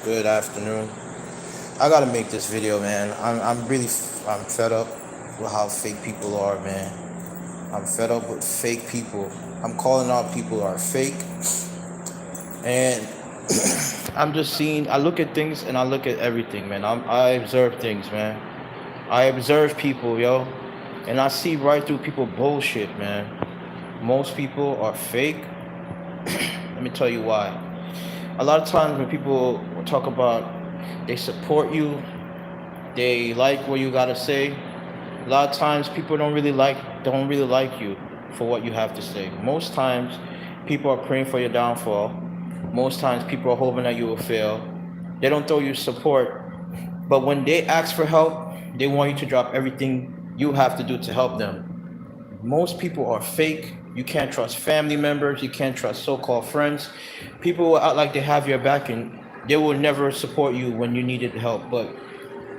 Good afternoon. I gotta make this video, man. I'm fed up with how fake people are, man. I'm fed up with fake people. I'm calling out people who are fake, and I'm just seeing. I look at things and I look at everything, man. I observe things, man. I observe people, yo, and I see right through people bullshit, man. Most people are fake. Let me tell you why. A lot of times when people talk about they support you, they like what you gotta say. A lot of times people don't really like you for what you have to say. Most times people are praying for your downfall. Most times people are hoping that you will fail. They don't throw you support, but when they ask for help, they want you to drop everything you have to do to help them. Most people are fake. You can't trust family members. You can't trust so-called friends. People will act like they have your back and they will never support you when you needed help, but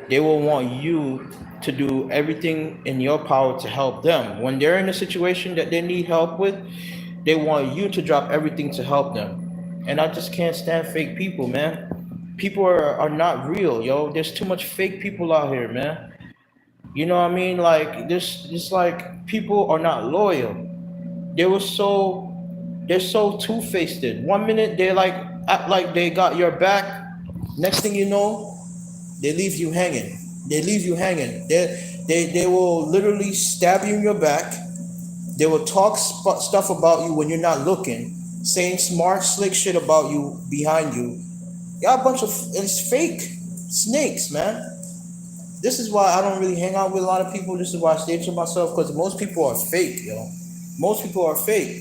they will want you to do everything in your power to help them. When they're in a situation that they need help with, they want you to drop everything to help them. And I just can't stand fake people, man. People are not real, yo. There's too much fake people out here, man. You know what I mean? Like this, it's like people are not loyal. They were so they're so two-faced. One minute they like act like they got your back. Next thing you know, they leave you hanging. They leave you hanging. They will literally stab you in your back. They will talk stuff about you when you're not looking, saying smart, slick shit about you behind you. Y'all a bunch of it's fake snakes, man. This is why I don't really hang out with a lot of people. This is why I stay to myself because most people are fake, yo. Most people are fake,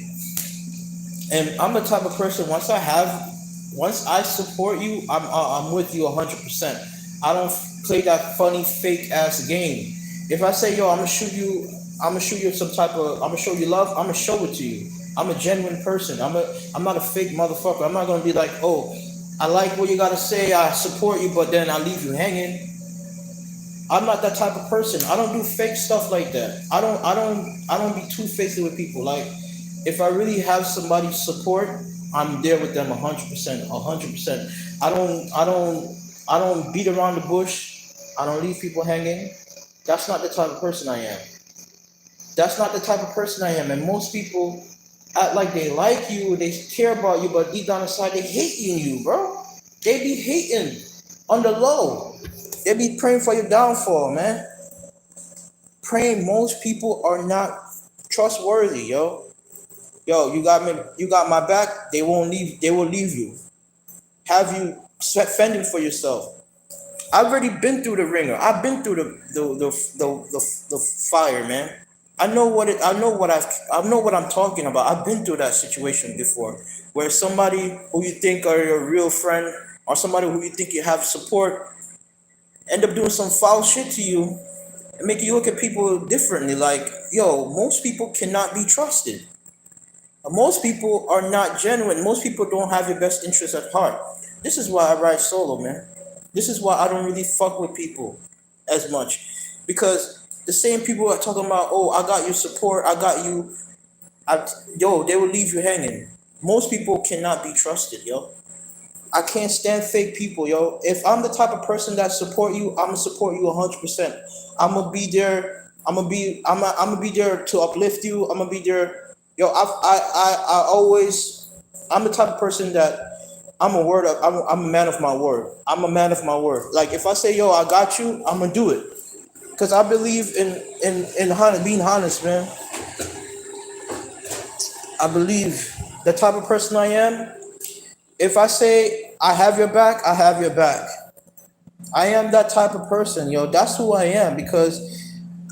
and I'm the type of person. Once I support you, I'm with you 100%. I don't play that funny fake ass game. If I say yo, I'm gonna show you some type of, I'm gonna show you love. I'm gonna show it to you. I'm a genuine person. I'm not a fake motherfucker. I'm not gonna be like, oh, I like what you gotta say. I support you, but then I leave you hanging. I'm not that type of person. I don't do fake stuff like that. I don't be two faced with people. Like if I really have somebody's support, I'm there with them 100%, 100%. I don't beat around the bush. I don't leave people hanging. That's not the type of person I am. That's not the type of person I am. And most people act like they like you, they care about you, but deep down inside they hating you, bro. They be hating on the low. They be praying for your downfall, man. Praying. Most people are not trustworthy, yo. Yo, you got my back. They will leave you. Have you fending for yourself? I've already been through the ringer. I've been through the fire, man. I know what I'm talking about. I've been through that situation before, where somebody who you think are your real friend or somebody who you think you have support end up doing some foul shit to you and make you look at people differently. Like, yo, most people cannot be trusted. Most people are not genuine. Most people don't have your best interests at heart. This is why I ride solo, man. This is why I don't really fuck with people as much. Because the same people are talking about, oh, I got your support, I got you. Yo, they will leave you hanging. Most people cannot be trusted, yo. I can't stand fake people, yo. If I'm the type of person that support you, I'm gonna support you 100%. I'm gonna be there. I'm gonna be there to uplift you. I'm gonna be there. Yo, I always. I'm the type of person that I'm a man of my word. I'm a man of my word. Like if I say, yo, I got you, I'm gonna do it. Cause I believe in being honest, man. I believe the type of person I am. If I say I have your back, I have your back. I am that type of person, yo. That's who I am because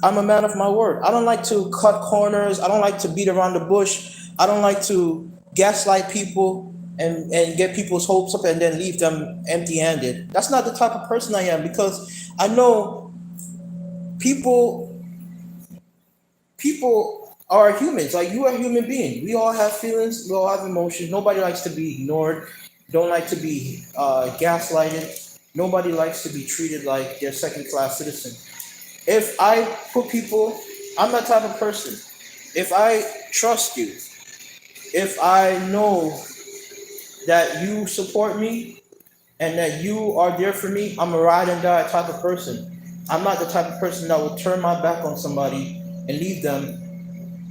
I'm a man of my word. I don't like to cut corners. I don't like to beat around the bush. I don't like to gaslight people and get people's hopes up and then leave them empty handed. That's not the type of person I am because I know people people are humans. Like you are a human being. We all have feelings. We all have emotions. Nobody likes to be ignored. Don't like to be gaslighted. Nobody likes to be treated like they're second class citizen. If I put people, I'm that type of person. If I trust you, if I know that you support me, and that you are there for me, I'm a ride and die type of person. I'm not the type of person that will turn my back on somebody and leave them.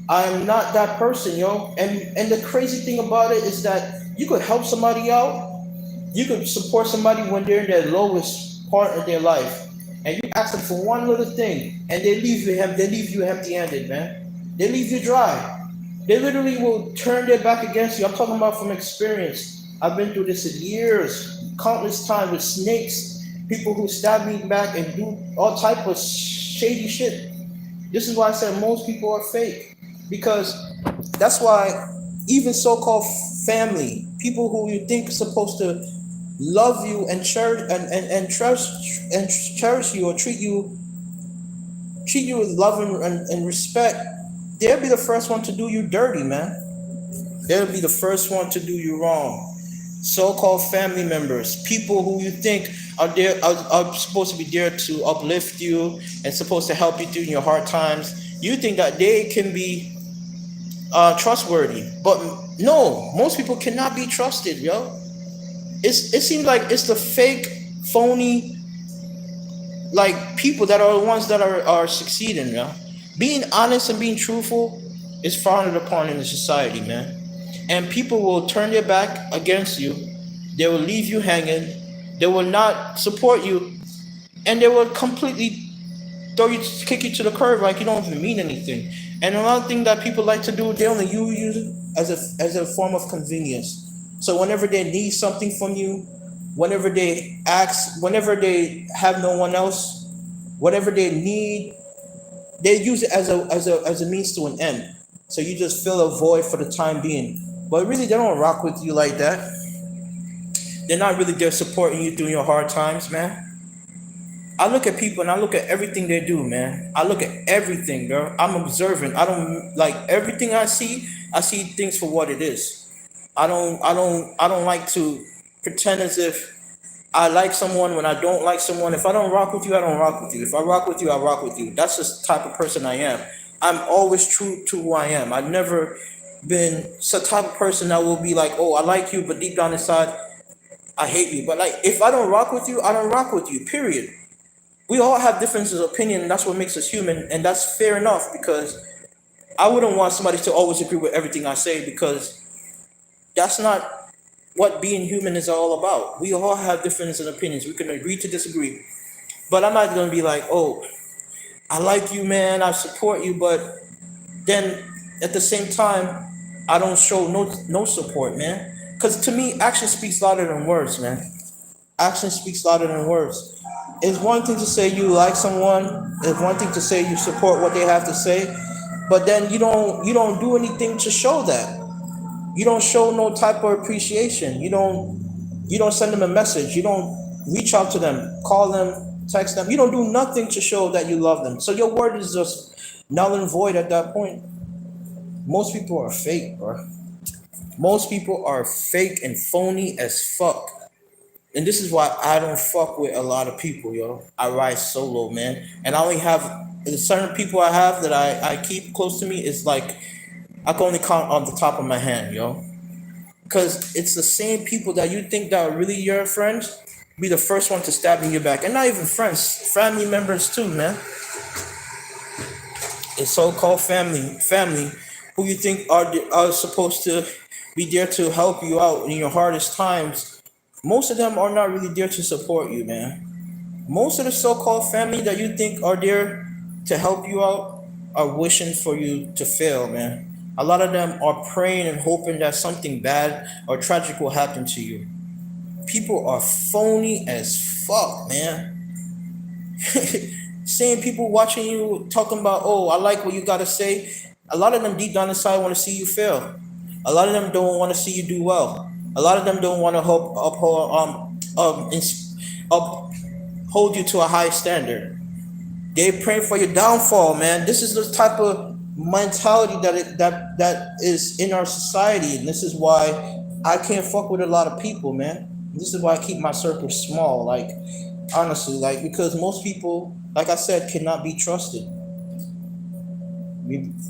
I'm not that person, yo. And the crazy thing about it is that you could help somebody out, you could support somebody when they're in their lowest part of their life, and you ask them for one little thing, and they leave you empty-handed, man. They leave you dry. They literally will turn their back against you. I'm talking about from experience. I've been through this in years, countless times with snakes, people who stab me back and do all type of shady shit. This is why I said most people are fake, because that's why even so-called family, people who you think are supposed to love you and cherish and trust and cherish you or treat you with love and respect, they'll be the first one to do you dirty, man. They'll be the first one to do you wrong. So-called family members, people who you think are supposed to be there to uplift you and supposed to help you through your hard times. You think that they can be trustworthy, but no, most people cannot be trusted, yo. It seems like it's the fake, phony, like people that are the ones that are succeeding, yo. Being honest and being truthful is frowned upon in the society, man. And people will turn their back against you. They will leave you hanging. They will not support you, and they will completely kick you to the curb like you don't even mean anything. And another thing that people like to do, they only use it as a form of convenience. So whenever they need something from you, whenever they ask, whenever they have no one else, whatever they need, they use it as a means to an end. So you just fill a void for the time being. But really, they don't rock with you like that. They're not really there supporting you through your hard times, man. I look at people and I look at everything they do, man. I look at everything, girl. I'm observant. I don't like everything I see. I see things for what it is. I don't like to pretend as if I like someone when I don't like someone. If I don't rock with you, I don't rock with you. If I rock with you, I rock with you. That's just the type of person I am. I'm always true to who I am. I've never been some type of person that will be like, oh, I like you, but deep down inside, I hate you. But like, if I don't rock with you, I don't rock with you. Period. We all have differences of opinion, and that's what makes us human, and that's fair enough because I wouldn't want somebody to always agree with everything I say because that's not what being human is all about. We all have differences in opinions. We can agree to disagree. But I'm not gonna be like, oh, I like you, man, I support you, but then at the same time, I don't show no support, man. Because to me, action speaks louder than words, man. Action speaks louder than words. It's one thing to say you like someone. It's one thing to say you support what they have to say, but then you don't do anything to show that. You don't show no type of appreciation. You don't send them a message. You don't reach out to them, call them, text them. You don't do nothing to show that you love them. So your word is just null and void at that point. Most people are fake, bro. Most people are fake and phony as fuck. And this is why I don't fuck with a lot of people, yo. I ride solo, man. And I only have the certain people I have that I keep close to me is like I can only count on the top of my hand, yo. Because it's the same people that you think that are really your friends be the first one to stab in your back. And not even friends, family members too, man. It's so-called family who you think are supposed to be there to help you out in your hardest times. Most of them are not really there to support you, man. Most of the so-called family that you think are there to help you out are wishing for you to fail, man. A lot of them are praying and hoping that something bad or tragic will happen to you. People are phony as fuck, man. Seeing people watching you talking about, oh, I like what you gotta say. A lot of them deep down inside want to see you fail. A lot of them don't want to see you do well. A lot of them don't want to uphold you to a high standard. They pray for your downfall, man. This is the type of mentality that is in our society, and this is why I can't fuck with a lot of people, man. This is why I keep my circle small, like honestly, like because most people, like I said, cannot be trusted.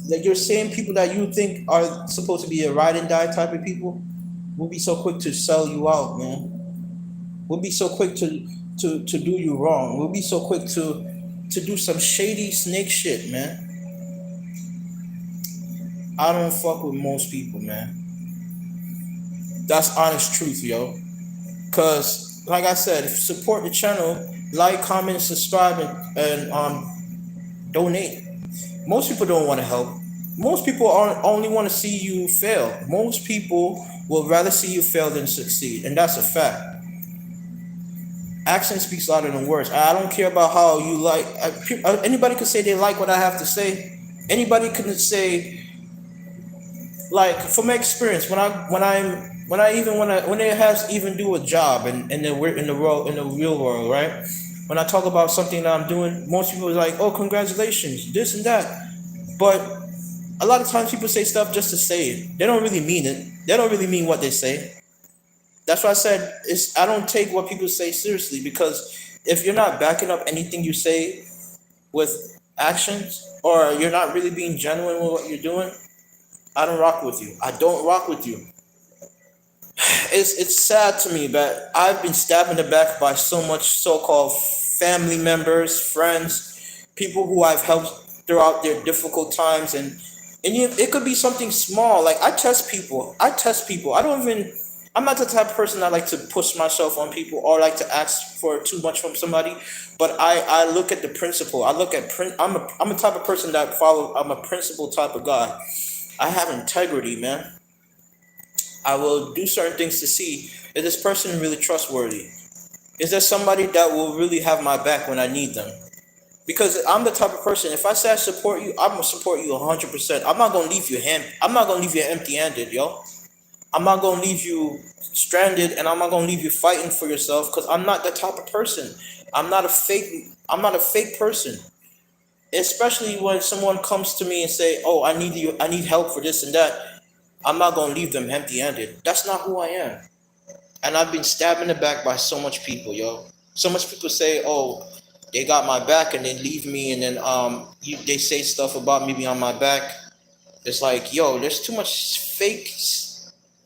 Like you're saying, people that you think are supposed to be a ride and die type of people will be so quick to sell you out, man. We'll be so quick to do you wrong. We'll be so quick to do some shady snake shit, man. I don't fuck with most people, man. That's honest truth, yo. Cause like I said, support the channel, like, comment, subscribe, and donate. Most people don't want to help. Most people only want to see you fail. Most people will rather see you fail than succeed, and that's a fact. Action speaks louder than words. I don't care about how you like. Anybody could say they like what I have to say. Anybody could say, like, from my experience, when it has even do a job and then we're in the real world, right? When I talk about something that I'm doing, most people are like, "Oh, congratulations, this and that," but a lot of times people say stuff just to say it. They don't really mean it. They don't really mean what they say. That's why I said I don't take what people say seriously, because if you're not backing up anything you say with actions, or you're not really being genuine with what you're doing, I don't rock with you. I don't rock with you. It's sad to me that I've been stabbed in the back by so much so-called family members, friends, people who I've helped throughout their difficult times, and it could be something small. Like, I test people. I test people. I don't even. I'm not the type of person that like to push myself on people or like to ask for too much from somebody. But I look at the principle. I look at I'm a type of person that follow. I'm a principle type of guy. I have integrity, man. I will do certain things to see, is this person really trustworthy? Is there somebody that will really have my back when I need them? Because I'm the type of person, if I say I support you, I'm gonna support you 100%. I'm not gonna leave you I'm not gonna leave you empty-handed, yo. I'm not gonna leave you stranded, and I'm not gonna leave you fighting for yourself, because I'm not that type of person. I'm not a fake person. Especially when someone comes to me and say, "Oh, I need help for this and that." I'm not gonna leave them empty-handed. That's not who I am. And I've been stabbed in the back by so much people, yo. So much people say, "Oh, they got my back," and then leave me, and then they say stuff about me being on my back. It's like, yo, there's too much fake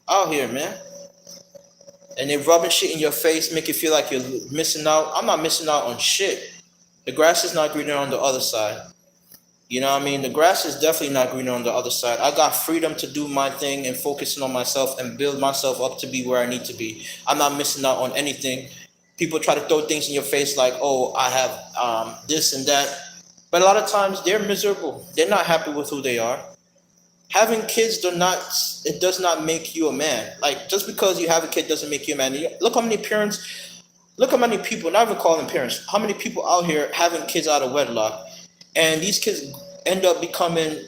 out here, man. And they rubbing shit in your face, make you feel like you're missing out. I'm not missing out on shit. The grass is not greener on the other side. You know what I mean? The grass is definitely not greener on the other side. I got freedom to do my thing and focusing on myself and build myself up to be where I need to be. I'm not missing out on anything. People try to throw things in your face like, "Oh, I have this and that." But a lot of times they're miserable. They're not happy with who they are. Having kids it does not make you a man. Like, just because you have a kid doesn't make you a man. Look how many parents, look how many people, not even calling parents, how many people out here having kids out of wedlock, and these kids end up becoming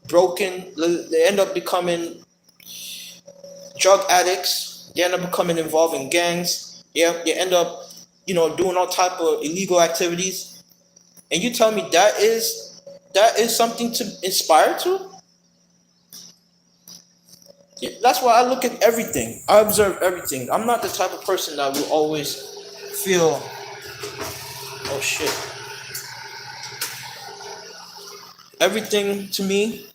broken. They end up becoming drug addicts. They end up becoming involved in gangs. Yeah, they end up, doing all type of illegal activities. And you tell me that is something to inspire to? Yeah, that's why I look at everything. I observe everything. I'm not the type of person that will always feel, "Oh shit." Everything to me,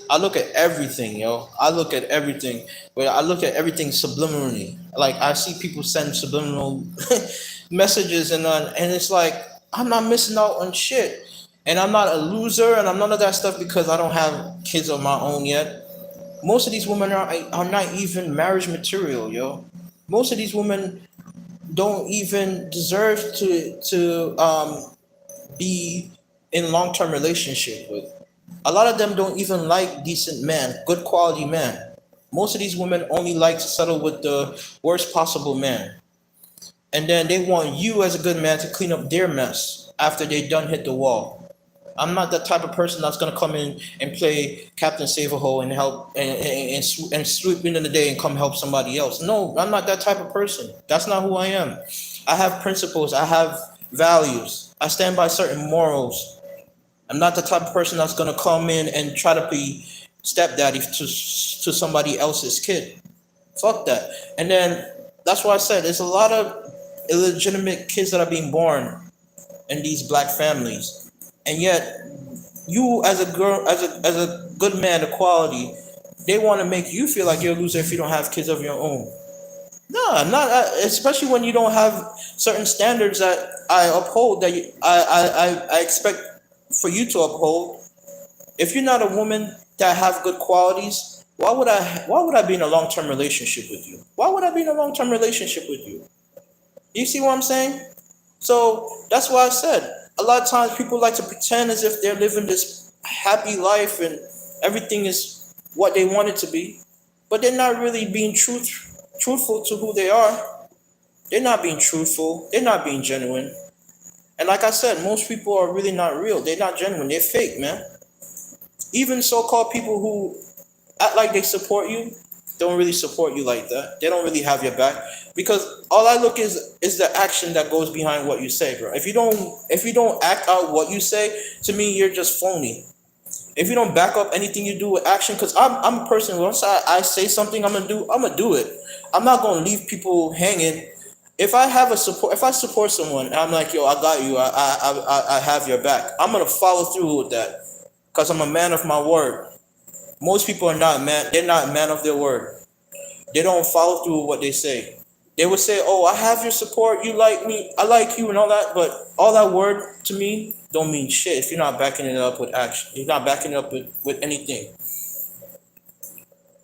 I look at everything, yo. I look at everything, but I look at everything subliminally. Like, I see people send subliminal messages, and it's like, I'm not missing out on shit, and I'm not a loser, and I'm none of that stuff because I don't have kids of my own yet. Most of these women are not even marriage material, yo. Most of these women don't even deserve to be in long term relationship with. A lot of them don't even like decent man, good quality man. Most of these women only like to settle with the worst possible man. And then they want you as a good man to clean up their mess after they done hit the wall. I'm not that type of person that's gonna come in and play Captain Save a Hole and help and swoop in the day and come help somebody else. No, I'm not that type of person. That's not who I am. I have principles. I have values. I stand by certain morals. I'm not the type of person that's gonna come in and try to be stepdaddy to somebody else's kid. Fuck that. And then that's why I said there's a lot of illegitimate kids that are being born in these black families, and yet you as a girl, as a good man, equality, they want to make you feel like you're a loser if you don't have kids of your own. No, not especially when you don't have certain standards that I uphold that I expect for you to uphold. If you're not a woman that have good qualities, why would I be in a long term relationship with you? Why would I be in a long term relationship with you? You see what I'm saying? So that's why I said a lot of times people like to pretend as if they're living this happy life and everything is what they want it to be, but they're not really being truthful to who they are. They're not being truthful. They're not being genuine. And like I said, most people are really not real. They're not genuine. They're fake, man. Even so-called people who act like they support you don't really support you like that. They don't really have your back because all I look is the action that goes behind what you say, bro. If you don't act out what you say, to me you're just phony. If you don't back up anything you do with action, because I'm a person. Once I say something I'm gonna do it. I'm not gonna leave people hanging. If I support someone and I'm like, yo, I got you, I have your back, I'm gonna follow through with that because I'm a man of my word. Most people are not man. They're not man of their word. They don't follow through with what they say. They would say, "Oh, I have your support. You like me. I like you, and all that." But all that word to me don't mean shit if you're not backing it up with action. You're not backing it up with anything.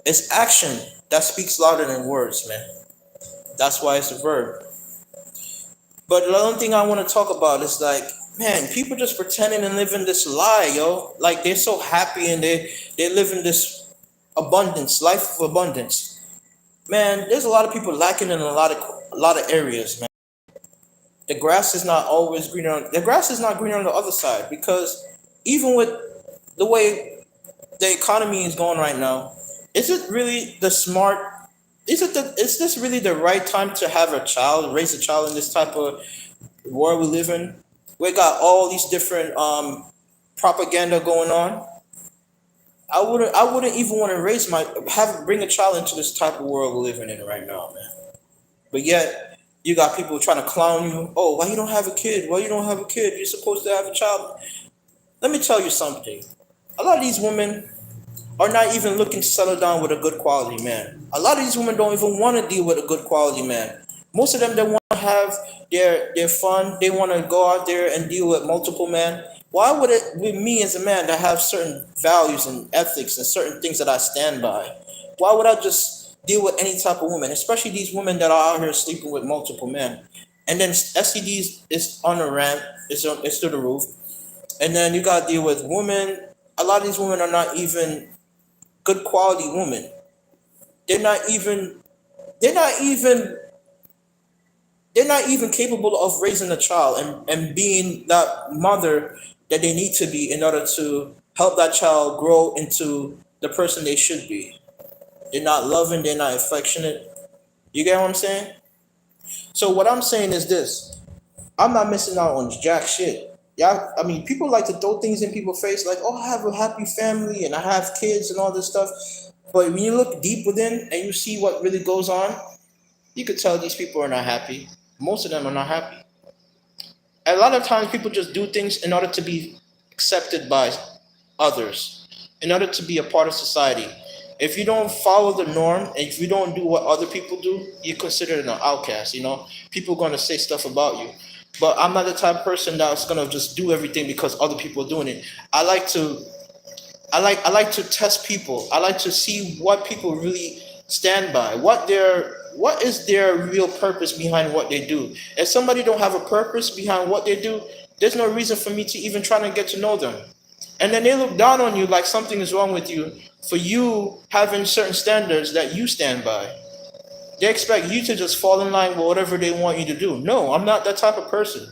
It's action that speaks louder than words, man. That's why it's a verb. But the only thing I want to talk about is like, man, people just pretending and living this lie, yo. Like they're so happy and they live in this abundance, life of abundance. Man, there's a lot of people lacking in a lot of areas, man. The grass is not greener on the other side because even with the way the economy is going right now, is it really the smart is this really the right time to have a child, raise a child in this type of world we live in? We got all these different propaganda going on. I wouldn't even want to bring a child into this type of world we're living in right now, man. But yet you got people trying to clown you. Oh, why you don't have a kid? Why you don't have a kid? You're supposed to have a child. Let me tell you something. A lot of these women are not even looking to settle down with a good quality man. A lot of these women don't even want to deal with a good quality man. Most of them they want to have their fun. They want to go out there and deal with multiple men. Why would it be me as a man that have certain values and ethics and certain things that I stand by? Why would I just deal with any type of woman, especially these women that are out here sleeping with multiple men? And then STDs is on the ramp, it's through the roof. And then you gotta deal with women. A lot of these women are not even good quality women. They're not even they're not even they're not even capable of raising a child and being that mother that they need to be in order to help that child grow into the person they should be. They're not loving, they're not affectionate. You get what I'm saying? So what I'm saying is this. I'm not missing out on jack shit. Yeah, I mean, people like to throw things in people's face like, "Oh, I have a happy family and I have kids and all this stuff." But when you look deep within and you see what really goes on, you could tell these people are not happy. Most of them are not happy. A lot of times, people just do things in order to be accepted by others, in order to be a part of society. If you don't follow the norm and if you don't do what other people do, you're considered an outcast. People are going to say stuff about you. But I'm not the type of person that's going to just do everything because other people are doing it. I like to I like to test people. I like to see what people really stand by. What is their real purpose behind what they do? If somebody don't have a purpose behind what they do, there's no reason for me to even try to get to know them. And then they look down on you like something is wrong with you for you having certain standards that you stand by. They expect you to just fall in line with whatever they want you to do. No, I'm not that type of person.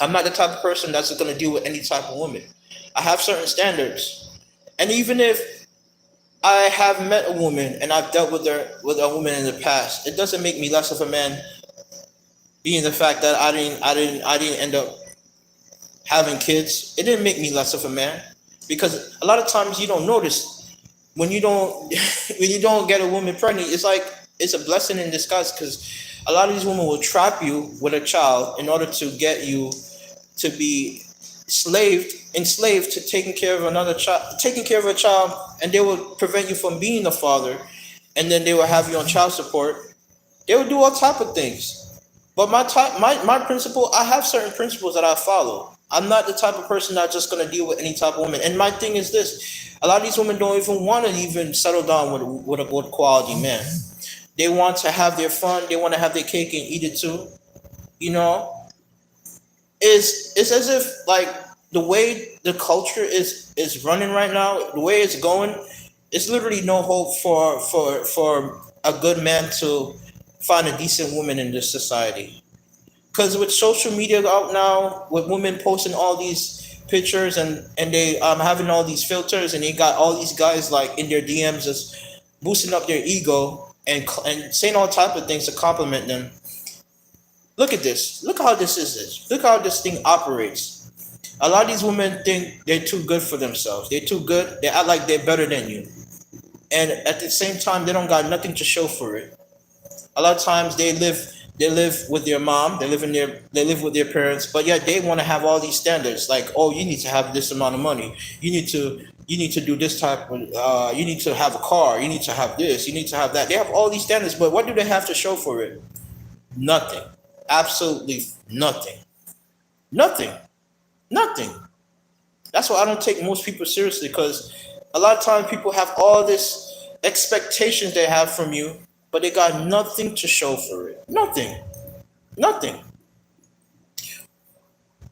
I'm not the type of person that's going to deal with any type of woman. I have certain standards. And even if I have met a woman and I've dealt with a woman in the past, it doesn't make me less of a man being the fact that I didn't end up having kids. It didn't make me less of a man because a lot of times you don't notice when you don't when you don't get a woman pregnant. It's like it's a blessing in disguise because a lot of these women will trap you with a child in order to get you to be enslaved to taking care of another child, taking care of a child, and they will prevent you from being a father, and then they will have you on child support, They will do all type of things. But my principle, I have certain principles that I follow. I'm not the type of person that's just gonna deal with any type of woman. And my thing is this: a lot of these women don't even want to even settle down with a good quality man. They want to have their fun. They want to have their cake and eat it too. You know, it's as if like the way the culture is running right now, the way it's going, it's literally no hope for a good man to find a decent woman in this society. Because with social media out now, with women posting all these pictures and they having all these filters and they got all these guys like in their DMs just boosting up their ego and saying all type of things to compliment them. Look at this. Look how this is. This. Look how this thing operates. A lot of these women think they're too good for themselves. They're too good. They act like they're better than you. And at the same time, they don't got nothing to show for it. A lot of times they live with their mom, they live with their parents, but yet they want to have all these standards like, oh, you need to have this amount of money, you need to do this type of you need to have a car, you need to have this, you need to have that. They have all these standards, but what do they have to show for it? Nothing. Absolutely nothing. Nothing. Nothing. That's why I don't take most people seriously, because a lot of times people have all this expectations they have from you, but they got nothing to show for it. Nothing. Nothing.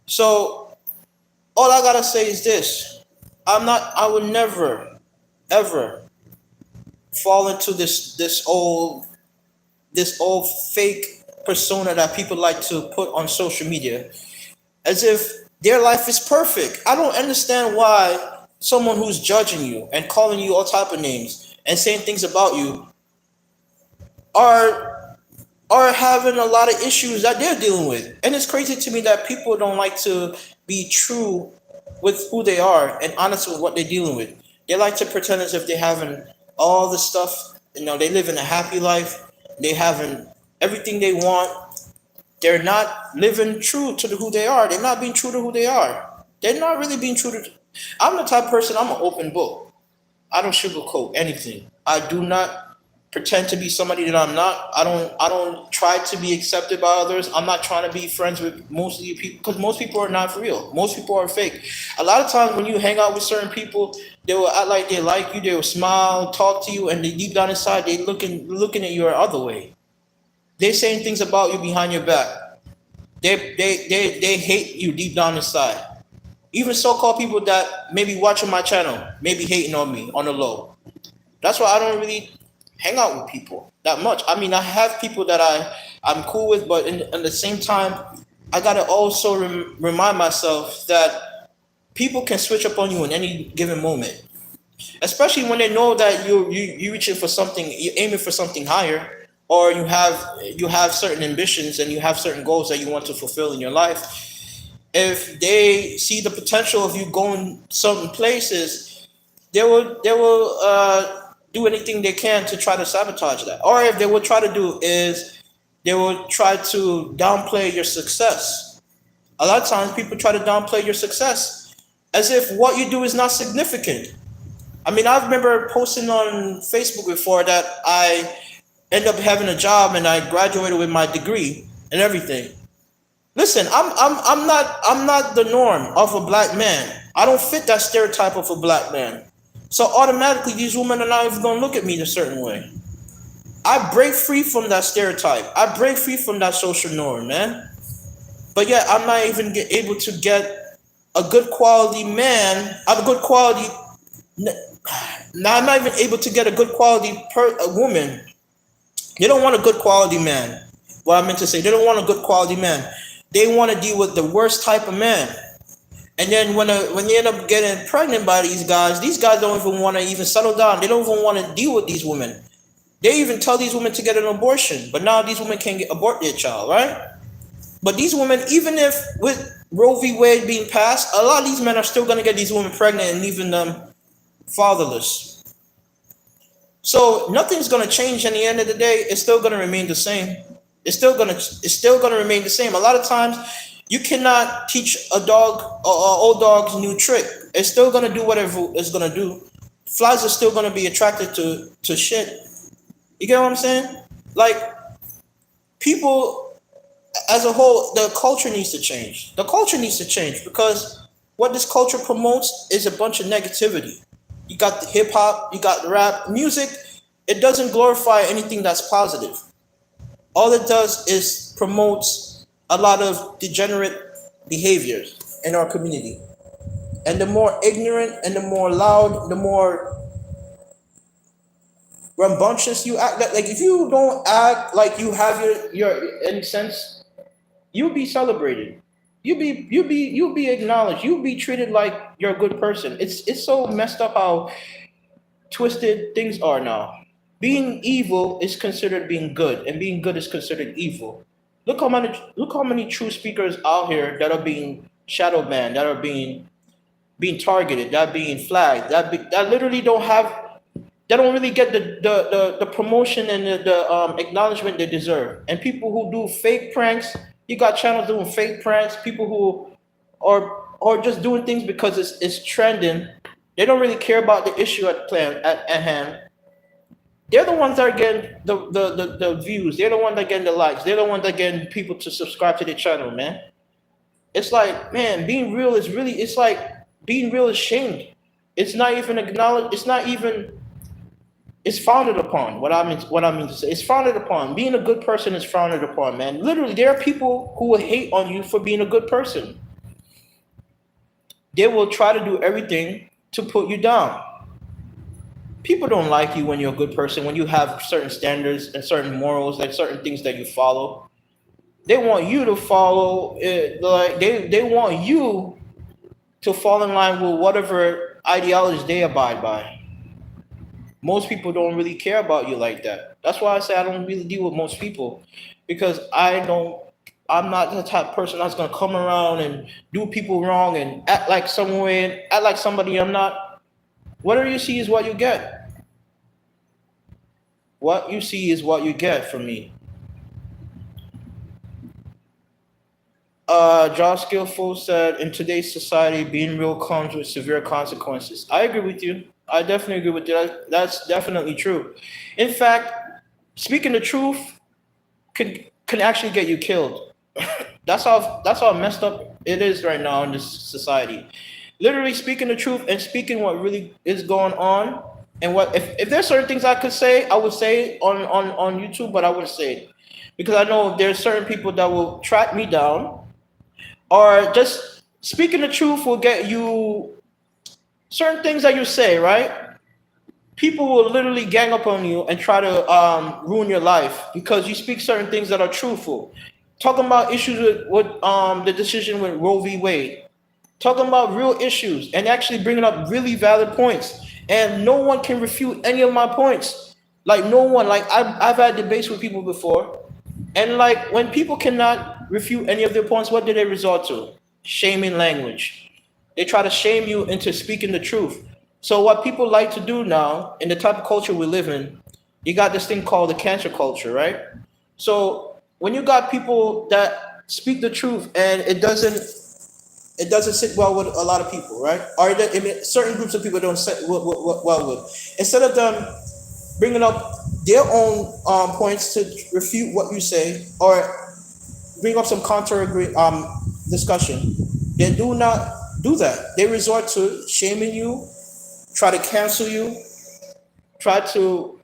So all I gotta say is this. I would never, ever fall into this old fake persona that people like to put on social media as if their life is perfect. I don't understand why someone who's judging you and calling you all type of names and saying things about you are are having a lot of issues that they're dealing with. And it's crazy to me that people don't like to be true with who they are and honest with what they're dealing with. They like to pretend as if they're having all the stuff, they live in a happy life, they having everything they want. They're not living true to who they are. They're not being true to who they are. They're not really being true to. I'm the type of person, I'm an open book. I don't sugarcoat anything. I do not pretend to be somebody that I'm not. I don't try to be accepted by others. I'm not trying to be friends with mostly people because most people are not for real. Most people are fake. A lot of times when you hang out with certain people, they will act like they like you, they will smile, talk to you, and they deep down inside they looking at you a other way. They're saying things about you behind your back. They hate you deep down inside. Even so-called people that maybe watching my channel, maybe hating on me on the low. That's why I don't really hang out with people that much. I mean, I have people that I'm cool with, but in the same time, I gotta also remind myself that people can switch up on you in any given moment, especially when they know that you reaching for something, you're aiming for something higher, or you have certain ambitions and you have certain goals that you want to fulfill in your life. If they see the potential of you going certain places, they will do anything they can to try to sabotage that. Or if they will try to do is they will try to downplay your success. A lot of times people try to downplay your success as if what you do is not significant. I mean, I remember posting on Facebook before that I end up having a job and I graduated with my degree and everything. Listen, I'm not the norm of a black man. I don't fit that stereotype of a black man. So automatically these women are not even gonna look at me a certain way. I break free from that stereotype. I break free from that social norm, man. But yet I'm not even able to get a good quality man, a good quality. Now I'm not even able to get a good quality a woman. They don't want a good quality man. What I meant to say, they don't want a good quality man. They want to deal with the worst type of man. And then when you end up getting pregnant by these guys don't even want to even settle down. They don't even want to deal with these women. They even tell these women to get an abortion, but now these women can't abort their child, right? But these women, even if with Roe v. Wade being passed, a lot of these men are still gonna get these women pregnant and leaving them fatherless. So nothing's gonna change. In the end of the day, it's still gonna remain the same. It's still gonna remain the same. A lot of times, you cannot teach a old dog's new trick. It's still gonna do whatever it's gonna do. Flies are still gonna be attracted to shit. You get what I'm saying? Like People as a whole, the culture needs to change. The culture needs to change because what this culture promotes is a bunch of negativity. You got the hip hop, you got the rap music. It doesn't glorify anything that's positive. All it does is promotes a lot of degenerate behaviors in our community. And the more ignorant and the more loud, the more rambunctious you act. Like if you don't act like you have your in sense, you'll be celebrated. You'll be acknowledged. You'll be treated like you're a good person. It's so messed up how twisted things are now. Being evil is considered being good, and being good is considered evil. Look how many true speakers out here that are being shadow banned, that are being targeted, that are being flagged, that literally don't have, they don't really get the promotion and the acknowledgement they deserve. And people who do fake pranks, you got channels doing fake pranks, people who are just doing things because it's trending. They don't really care about the issue at hand. They're the ones that are getting the views. They're the ones that are getting the likes. They're the ones that are getting people to subscribe to the channel, man. It's like, man, being real is really, it's like being real is shamed. It's not even acknowledged. It's not even, it's frowned upon. What I mean to say, it's frowned upon. Being a good person is frowned upon, man. Literally, there are people who will hate on you for being a good person. They will try to do everything to put you down. People don't like you when you're a good person, when you have certain standards and certain morals, like certain things that you follow. They want you to follow it, like they want you to fall in line with whatever ideologies they abide by. Most people don't really care about you like that. That's why I say I don't really deal with most people, because I'm not the type of person that's gonna come around and do people wrong and act like some way, act like somebody I'm not. Whatever you see is what you get. What you see is what you get from me. Josh Skillful said, in today's society, being real comes with severe consequences. I agree with you. I definitely agree with you. That's definitely true. In fact, speaking the truth can actually get you killed. That's how messed up it is right now in this society. Literally speaking the truth and speaking what really is going on, and what if there's certain things I could say, I would say on YouTube, but I wouldn't say it because I know there's certain people that will track me down, or just speaking the truth will get you certain things that you say, right? People will literally gang up on you and try to ruin your life because you speak certain things that are truthful. Talking about issues with the decision with Roe v. Wade, talking about real issues and actually bringing up really valid points. And no one can refute any of my points. Like no one. Like I've had debates with people before, and like when people cannot refute any of their points, what do they resort to? Shaming language. They try to shame you into speaking the truth. So what people like to do now in the type of culture we live in, you got this thing called the cancer culture, right? So when you got people that speak the truth and it doesn't sit well with a lot of people, right? Or I mean, certain groups of people don't sit well with. Instead of them bringing up their own points to refute what you say or bring up some counter discussion, they do not do that. They resort to shaming you, try to cancel you, try to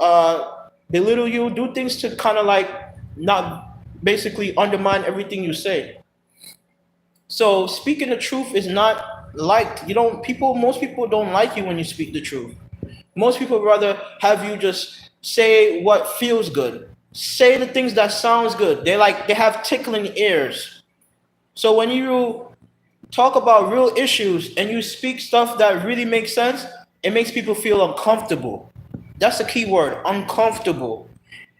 belittle you, do things to kind of like not basically undermine everything you say. So speaking the truth is not liked. You don't people Most people don't like you when you speak the truth. Most people rather have you just say what feels good. Say the things that sounds good. They have tickling ears. So when you talk about real issues and you speak stuff that really makes sense, it makes people feel uncomfortable. That's the key word, uncomfortable.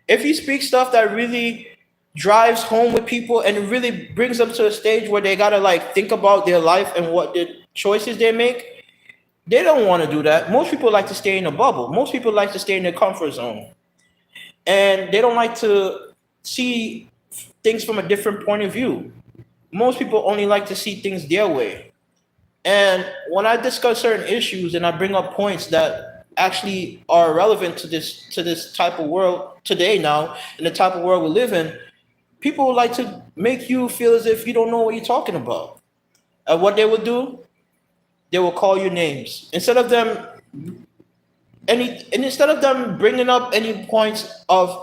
If you speak stuff that really drives home with people and it really brings them to a stage where they gotta like think about their life and what the choices they make, they don't want to do that. Most people like to stay in a bubble. Most people like to stay in their comfort zone, and they don't like to see things from a different point of view. Most people only like to see things their way. And when I discuss certain issues and I bring up points that actually are relevant to this type of world today now, and the type of world we live in, People like to make you feel as if you don't know what you're talking about. And what they will do, they will call you names instead of them bringing up any points of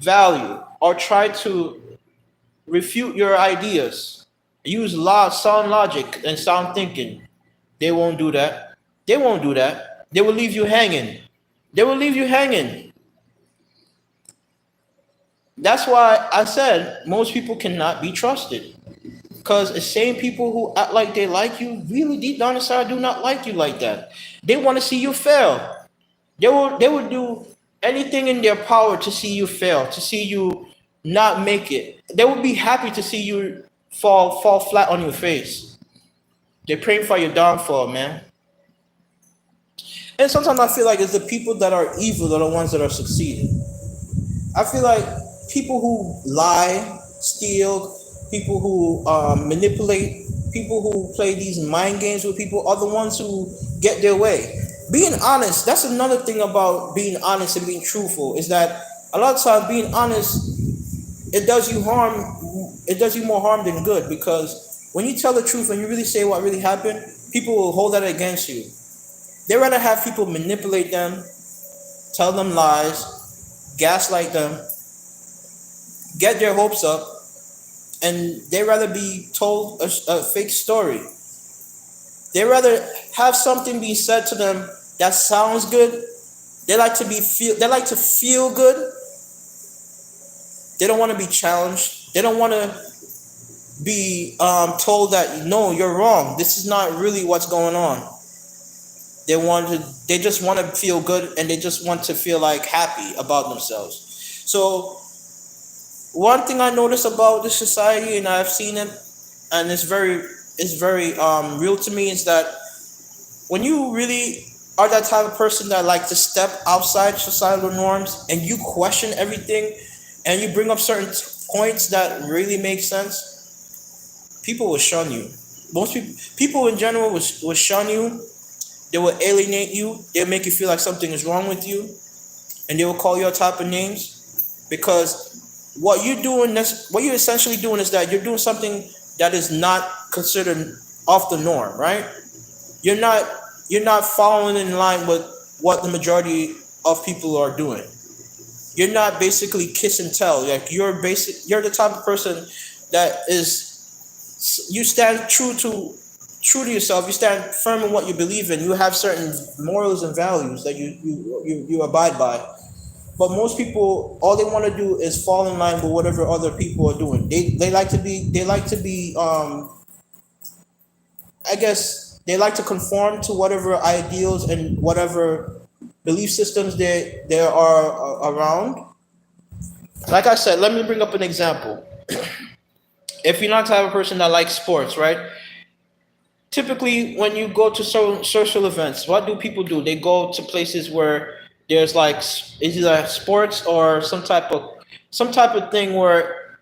value or try to refute your ideas. Use sound logic and sound thinking. They won't do that. They won't do that. They will leave you hanging. They will leave you hanging. That's why I said most people cannot be trusted. Because the same people who act like they like you, really deep down inside, do not like you like that. They want to see you fail. They will do anything in their power to see you fail, to see you not make it. They would be happy to see you fall flat on your face. They're praying for your downfall, man. And sometimes I feel like it's the people that are evil that are the ones that are succeeding. I feel like people who lie, steal, people who manipulate, people who play these mind games with people are the ones who get their way. Being honest, that's another thing about being honest and being truthful, is that a lot of times being honest, it does you harm, it does you more harm than good, because when you tell the truth and you really say what really happened, people will hold that against you. They rather have people manipulate them, tell them lies, gaslight them, get their hopes up, and they rather be told a fake story. They rather have something be said to them that sounds good. They like to feel good. They don't want to be challenged. They don't want to be told that no, you're wrong. This is not really what's going on. They just want to feel good, and they just want to feel like happy about themselves. So one thing I notice about this society, and I've seen it, and it's very real to me, is that when you really are that type of person that like to step outside societal norms and you question everything and you bring up certain points that really make sense, people will shun you. Most people in general will shun you. They will alienate you. They'll make you feel like something is wrong with you, and they will call you all type of names, because what you're essentially doing is that you're doing something that is not considered off the norm, right? You're not you're not following in line with what the majority of people are doing. You're not basically kiss and tell. Like you're the type of person that you stand true to yourself. You stand firm in what you believe in. You have certain morals and values that you abide by. But most people, all they want to do is fall in line with whatever other people are doing. I guess they like to conform to whatever ideals and whatever belief systems there are around. Like I said, let me bring up an example. If you're not the type of person that likes sports, right? Typically, when you go to social events, what do people do? They go to places where there's like either sports or some type of thing where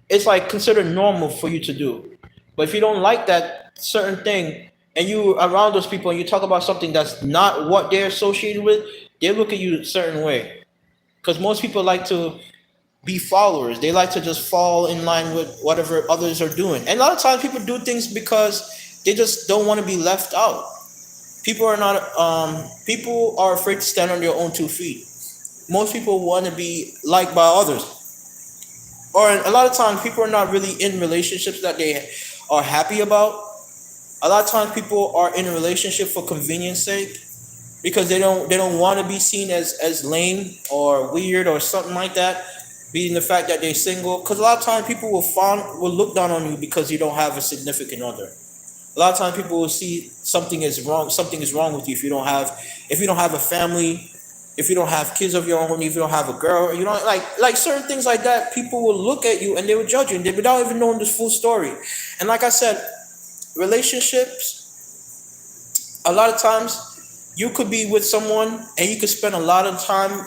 it's like considered normal for you to do. But if you don't like that certain thing and you around those people and you talk about something that's not what they're associated with, they look at you a certain way. Because most people like to be followers. They like to just fall in line with whatever others are doing. And a lot of times people do things because they just don't want to be left out. People are afraid to stand on their own 2 feet. Most people want to be liked by others. Or a lot of times people are not really in relationships that they are happy about. A lot of times people are in a relationship for convenience sake, because they don't want to be seen as lame or weird or something like that, being the fact that they're single. Because a lot of times people will look down on you because you don't have a significant other. A lot of times people will see something is wrong with you if you don't have a family, if you don't have kids of your own, if you don't have a girl, you don't like certain things like that. People will look at you and they will judge you, and without even knowing the full story. And like I said, relationships, a lot of times you could be with someone and you could spend a lot of time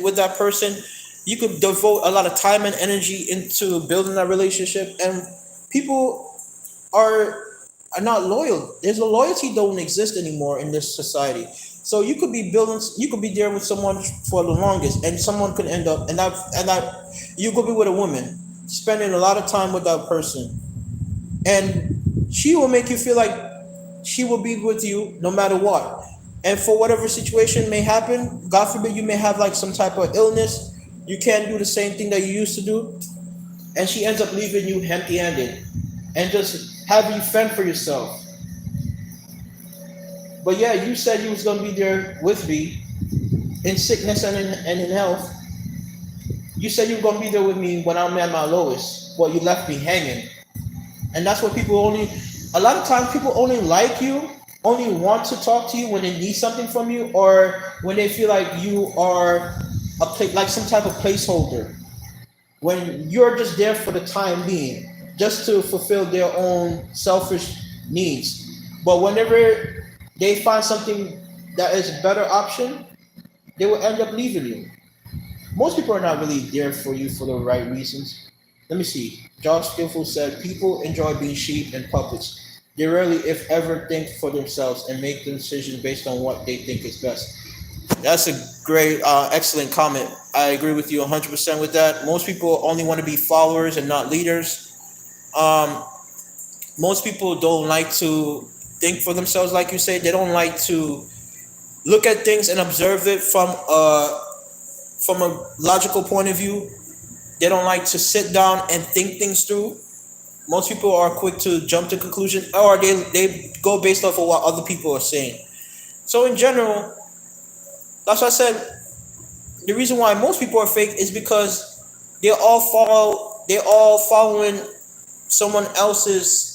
with that person. You could devote a lot of time and energy into building that relationship, and people are not loyal. There's a loyalty don't exist anymore in this society. So you could be building, you could be there with someone for the longest, and someone could end up, you could be with a woman, spending a lot of time with that person, and she will make you feel like she will be with you no matter what. And for whatever situation may happen, God forbid you may have like some type of illness, you can't do the same thing that you used to do, and she ends up leaving you empty-handed and just having you fend for yourself. But yeah, you said you was gonna be there with me in sickness and in health. You said you were gonna be there with me when I'm at my lowest. Well, you left me hanging, and that's what people only. A lot of times, people only like you, only want to talk to you when they need something from you, or when they feel like you are like some type of placeholder. When you're just there for the time being, just to fulfill their own selfish needs. But whenever they find something that is a better option, they will end up leaving you. Most people are not really there for you for the right reasons. Let me see. Josh Skillful said, people enjoy being sheep and puppets. They rarely, if ever, think for themselves and make the decision based on what they think is best. That's a great, excellent comment. I agree with you 100% with that. Most people only want to be followers and not leaders. Um, Most people don't like to think for themselves, like you say. They don't like to look at things and observe it from a logical point of view. They don't like to sit down and think things through. Most people are quick to jump to conclusion, or they go based off of what other people are saying. So in general, that's why I said the reason why most people are fake is because they're all following someone else's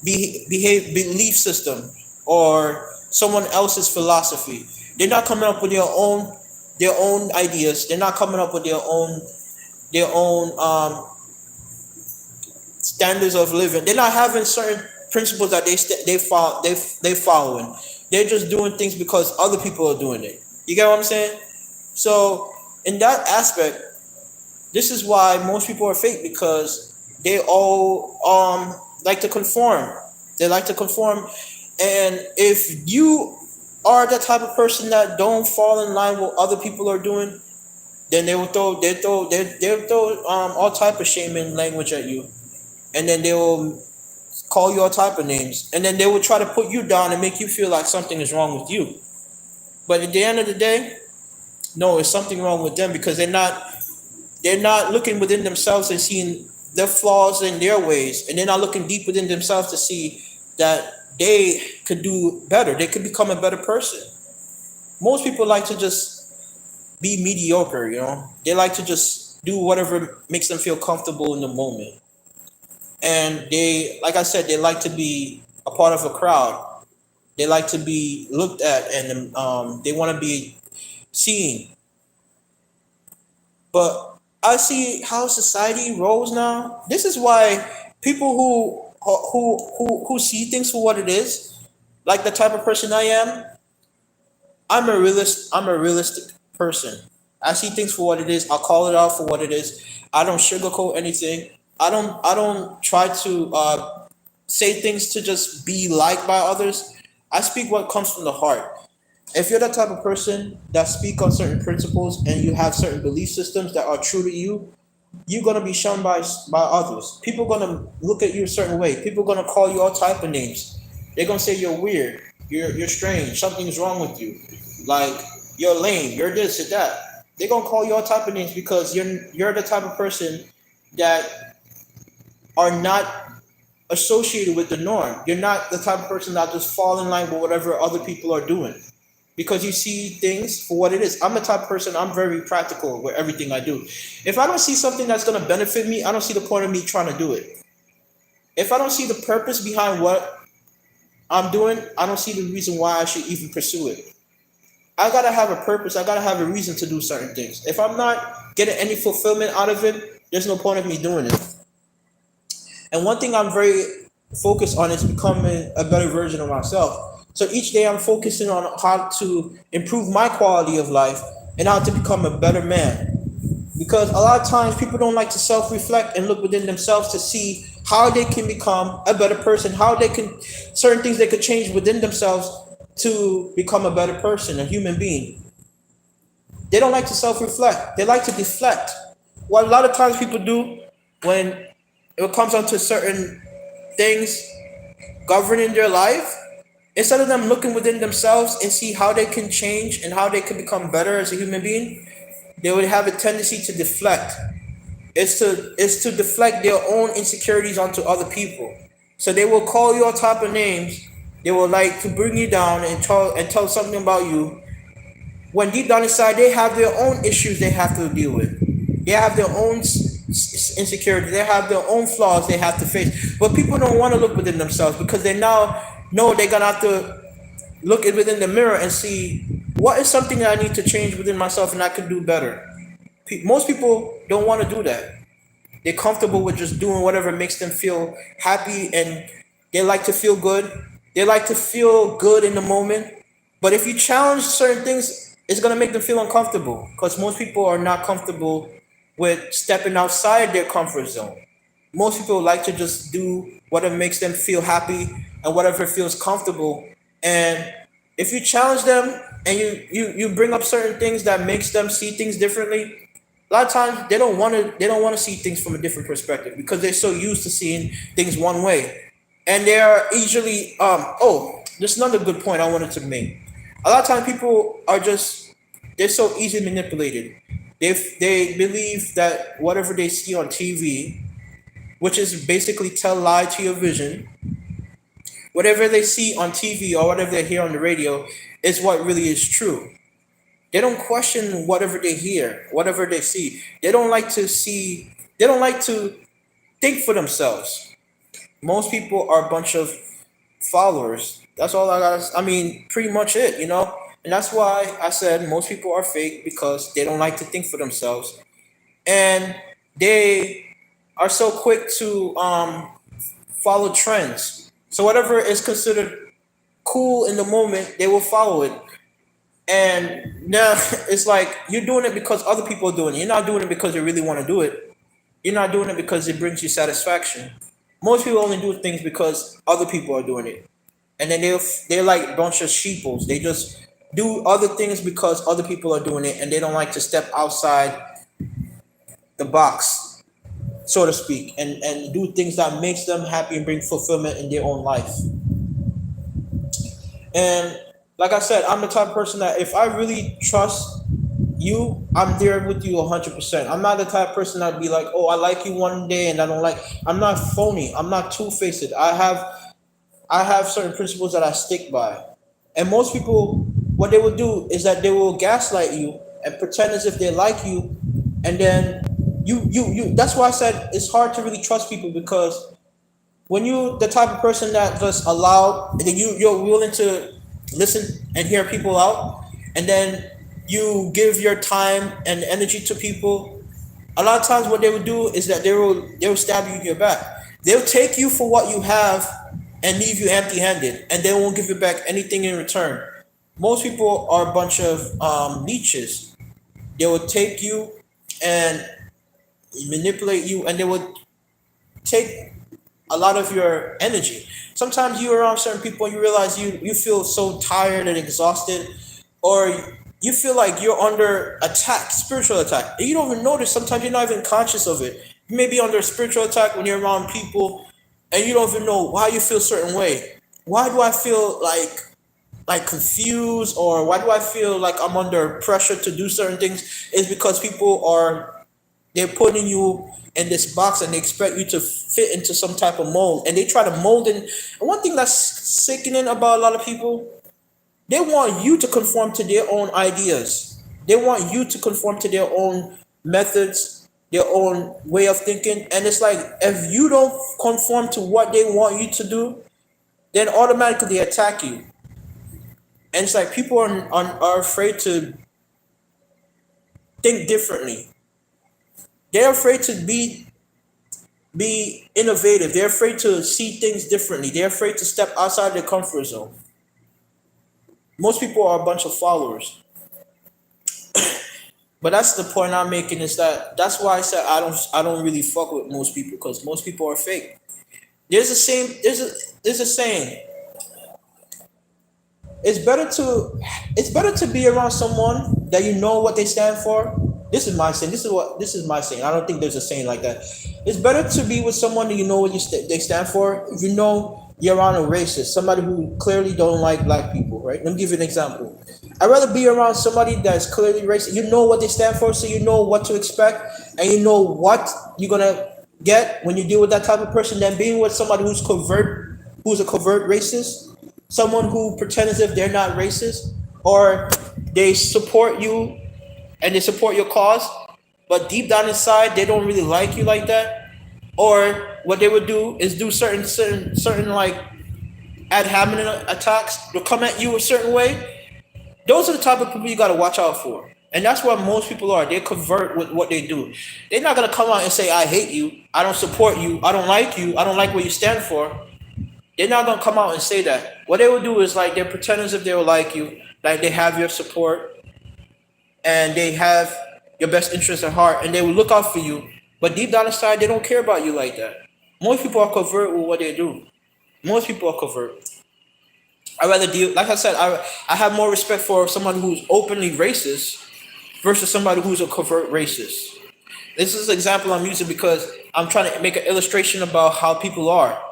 belief system or someone else's philosophy. They're not coming up with their own ideas. They're not coming up with their own standards of living. They're not having certain principles that they following. They're just doing things because other people are doing it. You get what I'm saying? So in that aspect, this is why most people are fake, because they all like to conform. They like to conform, and if you are the type of person that don't fall in line with what other people are doing, then they'll throw all type of shaming language at you, and then they will call you all type of names, and then they will try to put you down and make you feel like something is wrong with you. But at the end of the day, no, it's something wrong with them, because they're not looking within themselves and seeing their flaws in their ways, and they're not looking deep within themselves to see that they could do better. They could become a better person. Most people like to just be mediocre, They like to just do whatever makes them feel comfortable in the moment. And they, like I said, they like to be a part of a crowd. They like to be looked at, and they want to be seen. But I see how society rolls now. This is why people who see things for what it is, like the type of person I am, I'm a realist. I'm a realistic person. I see things for what it is. I'll call it out for what it is. I don't sugarcoat anything. I don't try to say things to just be liked by others. I speak what comes from the heart. If you're the type of person that speak on certain principles and you have certain belief systems that are true to you, you're gonna be shunned by others. People gonna look at you a certain way. People gonna call you all type of names. They're gonna say you're weird, you're strange, something's wrong with you, like you're lame, you're this or that. They're gonna call you all type of names because you're the type of person that are not associated with the norm. You're not the type of person that just fall in line with whatever other people are doing, because you see things for what it is. I'm the type of person, I'm very practical with everything I do. If I don't see something that's going to benefit me, I don't see the point of me trying to do it. If I don't see the purpose behind what I'm doing, I don't see the reason why I should even pursue it. I got to have a purpose. I got to have a reason to do certain things. If I'm not getting any fulfillment out of it, there's no point of me doing it. And one thing I'm very focused on is becoming a better version of myself. So each day I'm focusing on how to improve my quality of life and how to become a better man. Because a lot of times people don't like to self-reflect and look within themselves to see how they can become a better person, how they can, certain things they could change within themselves to become a better person, a human being. They don't like to self-reflect. They like to deflect. What a lot of times people do when it comes onto certain things governing their life, instead of them looking within themselves and see how they can change and how they can become better as a human being, they would have a tendency to deflect. It's to deflect their own insecurities onto other people. So they will call you all type of names. They will like to bring you down and tell something about you. When deep down inside, they have their own issues they have to deal with. They have their own insecurity. They have their own flaws they have to face. But people don't want to look within themselves because they now know they're gonna have to look within the mirror and see what is something that I need to change within myself and I can do better. Most people don't want to do that. They're comfortable with just doing whatever makes them feel happy, and they like to feel good. They like to feel good in the moment. But if you challenge certain things, it's going to make them feel uncomfortable because most people are not comfortable with stepping outside their comfort zone. Most people like to just do whatever makes them feel happy and whatever feels comfortable. And if you challenge them and you bring up certain things that makes them see things differently, a lot of times they don't want to see things from a different perspective because they're so used to seeing things one way, and they are easily there's another good point I wanted to make. A lot of times people are just, they're so easily manipulated. They believe that whatever they see on TV, which is basically tell lie to your vision, whatever they see on TV or whatever they hear on the radio is what really is true. They don't question whatever they hear, whatever they see. They don't like to think for themselves. Most people are a bunch of followers. That's all I got. I mean, pretty much it. And that's why I said most people are fake because they don't like to think for themselves. And they are so quick to follow trends. So whatever is considered cool in the moment, they will follow it. And now it's like you're doing it because other people are doing it. You're not doing it because you really want to do it. You're not doing it because it brings you satisfaction. Most people only do things because other people are doing it, and then they're like a bunch of sheeples. They just do other things because other people are doing it, and they don't like to step outside the box, so to speak, and do things that makes them happy and bring fulfillment in their own life. And like I said, I'm the type of person that if I really trust you, I'm there with you 100%. I'm not the type of person that'd be like, oh, I like you one day and I don't like. I'm not phony. I'm not two faced. I have certain principles that I stick by. And most people, what they will do is that they will gaslight you and pretend as if they like you, and then you. That's why I said it's hard to really trust people because when you the type of person that just allow that you're willing to listen and hear people out, and then you give your time and energy to people, a lot of times what they will do is that they will stab you in your back. They'll take you for what you have and leave you empty handed, and they won't give you back anything in return. Most people are a bunch of leeches. They will take you and manipulate you, and they will take a lot of your energy. Sometimes you're around certain people and you realize you feel so tired and exhausted, or you feel like you're under attack, spiritual attack. And you don't even notice. Sometimes you're not even conscious of it. You may be under spiritual attack when you're around people and you don't even know why you feel a certain way. Why do I feel like confused, or why do I feel like I'm under pressure to do certain things? Is because people are, they're putting you in this box and they expect you to fit into some type of mold, and they try to mold in. And one thing that's sickening about a lot of people, they want you to conform to their own ideas. They want you to conform to their own methods, their own way of thinking. And it's like if you don't conform to what they want you to do, then automatically they attack you. And it's like people are afraid to think differently. They're afraid to be innovative. They're afraid to see things differently. They're afraid to step outside their comfort zone. Most people are a bunch of followers. But that's the point I'm making, is that that's why I said I don't really fuck with most people, because most people are fake. There's a saying, it's better to be around someone that you know what they stand for. This is my saying. This is my saying. I don't think there's a saying like that. It's better to be with someone that you know what they stand for. If you know you're around a racist, somebody who clearly don't like black people, right? Let me give you an example. I'd rather be around somebody that's clearly racist. You know what they stand for, so you know what to expect, and you know what you're gonna get when you deal with that type of person, than being with somebody who's a covert racist, someone who pretends as if they're not racist, or they support you and they support your cause, but deep down inside they don't really like you like that. Or what they would do is do certain like ad hominem attacks. They'll come at you a certain way. Those are the type of people you gotta watch out for. And that's what most people are. They convert with what they do. They're not gonna come out and say, I hate you, I don't support you, I don't like you, I don't like what you stand for. They're not gonna come out and say that. What they will do is like they pretend as if they will like you, like they have your support and they have your best interest at heart and they will look out for you. But deep down inside, they don't care about you like that. Most people are covert with what they do. Most people are covert. I rather deal, like I said, I have more respect for someone who's openly racist versus somebody who's a covert racist. This is an example I'm using because I'm trying to make an illustration about how people are.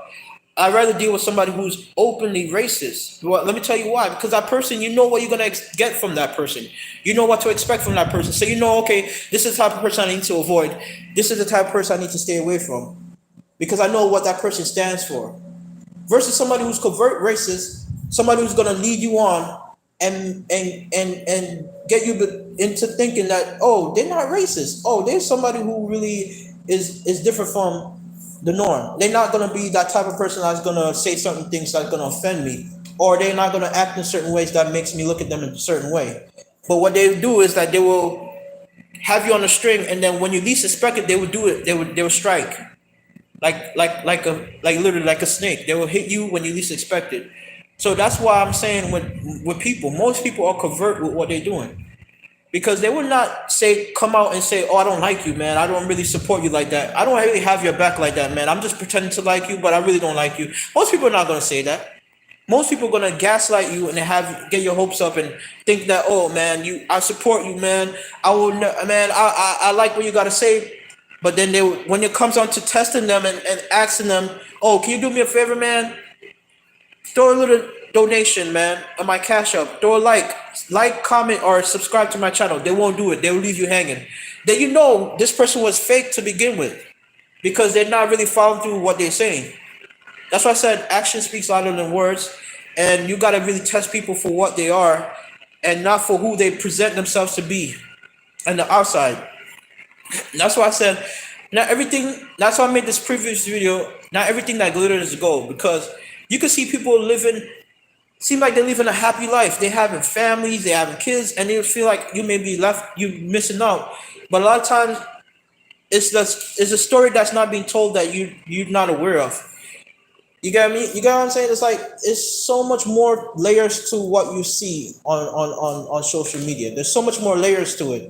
I'd rather deal with somebody who's openly racist. Well, let me tell you why. Because that person, you know what you're going to get from that person. You know what to expect from that person. So you know, okay, this is the type of person I need to avoid. This is the type of person I need to stay away from. Because I know what that person stands for. Versus somebody who's covert racist, somebody who's going to lead you on and get you into thinking that, oh, they're not racist. Oh, there's somebody who really is different from the norm. They're not gonna be that type of person that's gonna say certain things that's gonna offend me, or they're not gonna act in certain ways that makes me look at them in a certain way. But what they do is that they will have you on a string, and then when you least expect it, they would do it. They would strike, like literally like a snake. They will hit you when you least expect it. So that's why I'm saying with people, most people are covert with what they're doing. Because they would not say, come out and say, oh, I don't like you, man. I don't really support you like that. I don't really have your back like that, man. I'm just pretending to like you, but I really don't like you. Most people are not going to say that. Most people are going to gaslight you and get your hopes up and think that, oh, man, I support you, man. I like what you got to say. But then when it comes on to testing them and asking them, oh, can you do me a favor, man? Throw a little donation, man, on my Cash App. Throw a like, comment, or subscribe to my channel. They won't do it. They will leave you hanging. Then you know this person was fake to begin with, because they're not really following through what they're saying. That's why I said action speaks louder than words, and you gotta really test people for what they are, and not for who they present themselves to be on the outside. That's why I said, not everything. That's why I made this previous video. Not everything that glitters is gold, because you can see people seem like they're living a happy life. They're having families, they're having kids, and they feel like you may be you missing out. But a lot of times, it's a story that's not being told that you're not aware of. You get me? You get what I'm saying? It's like it's so much more layers to what you see on social media. There's so much more layers to it.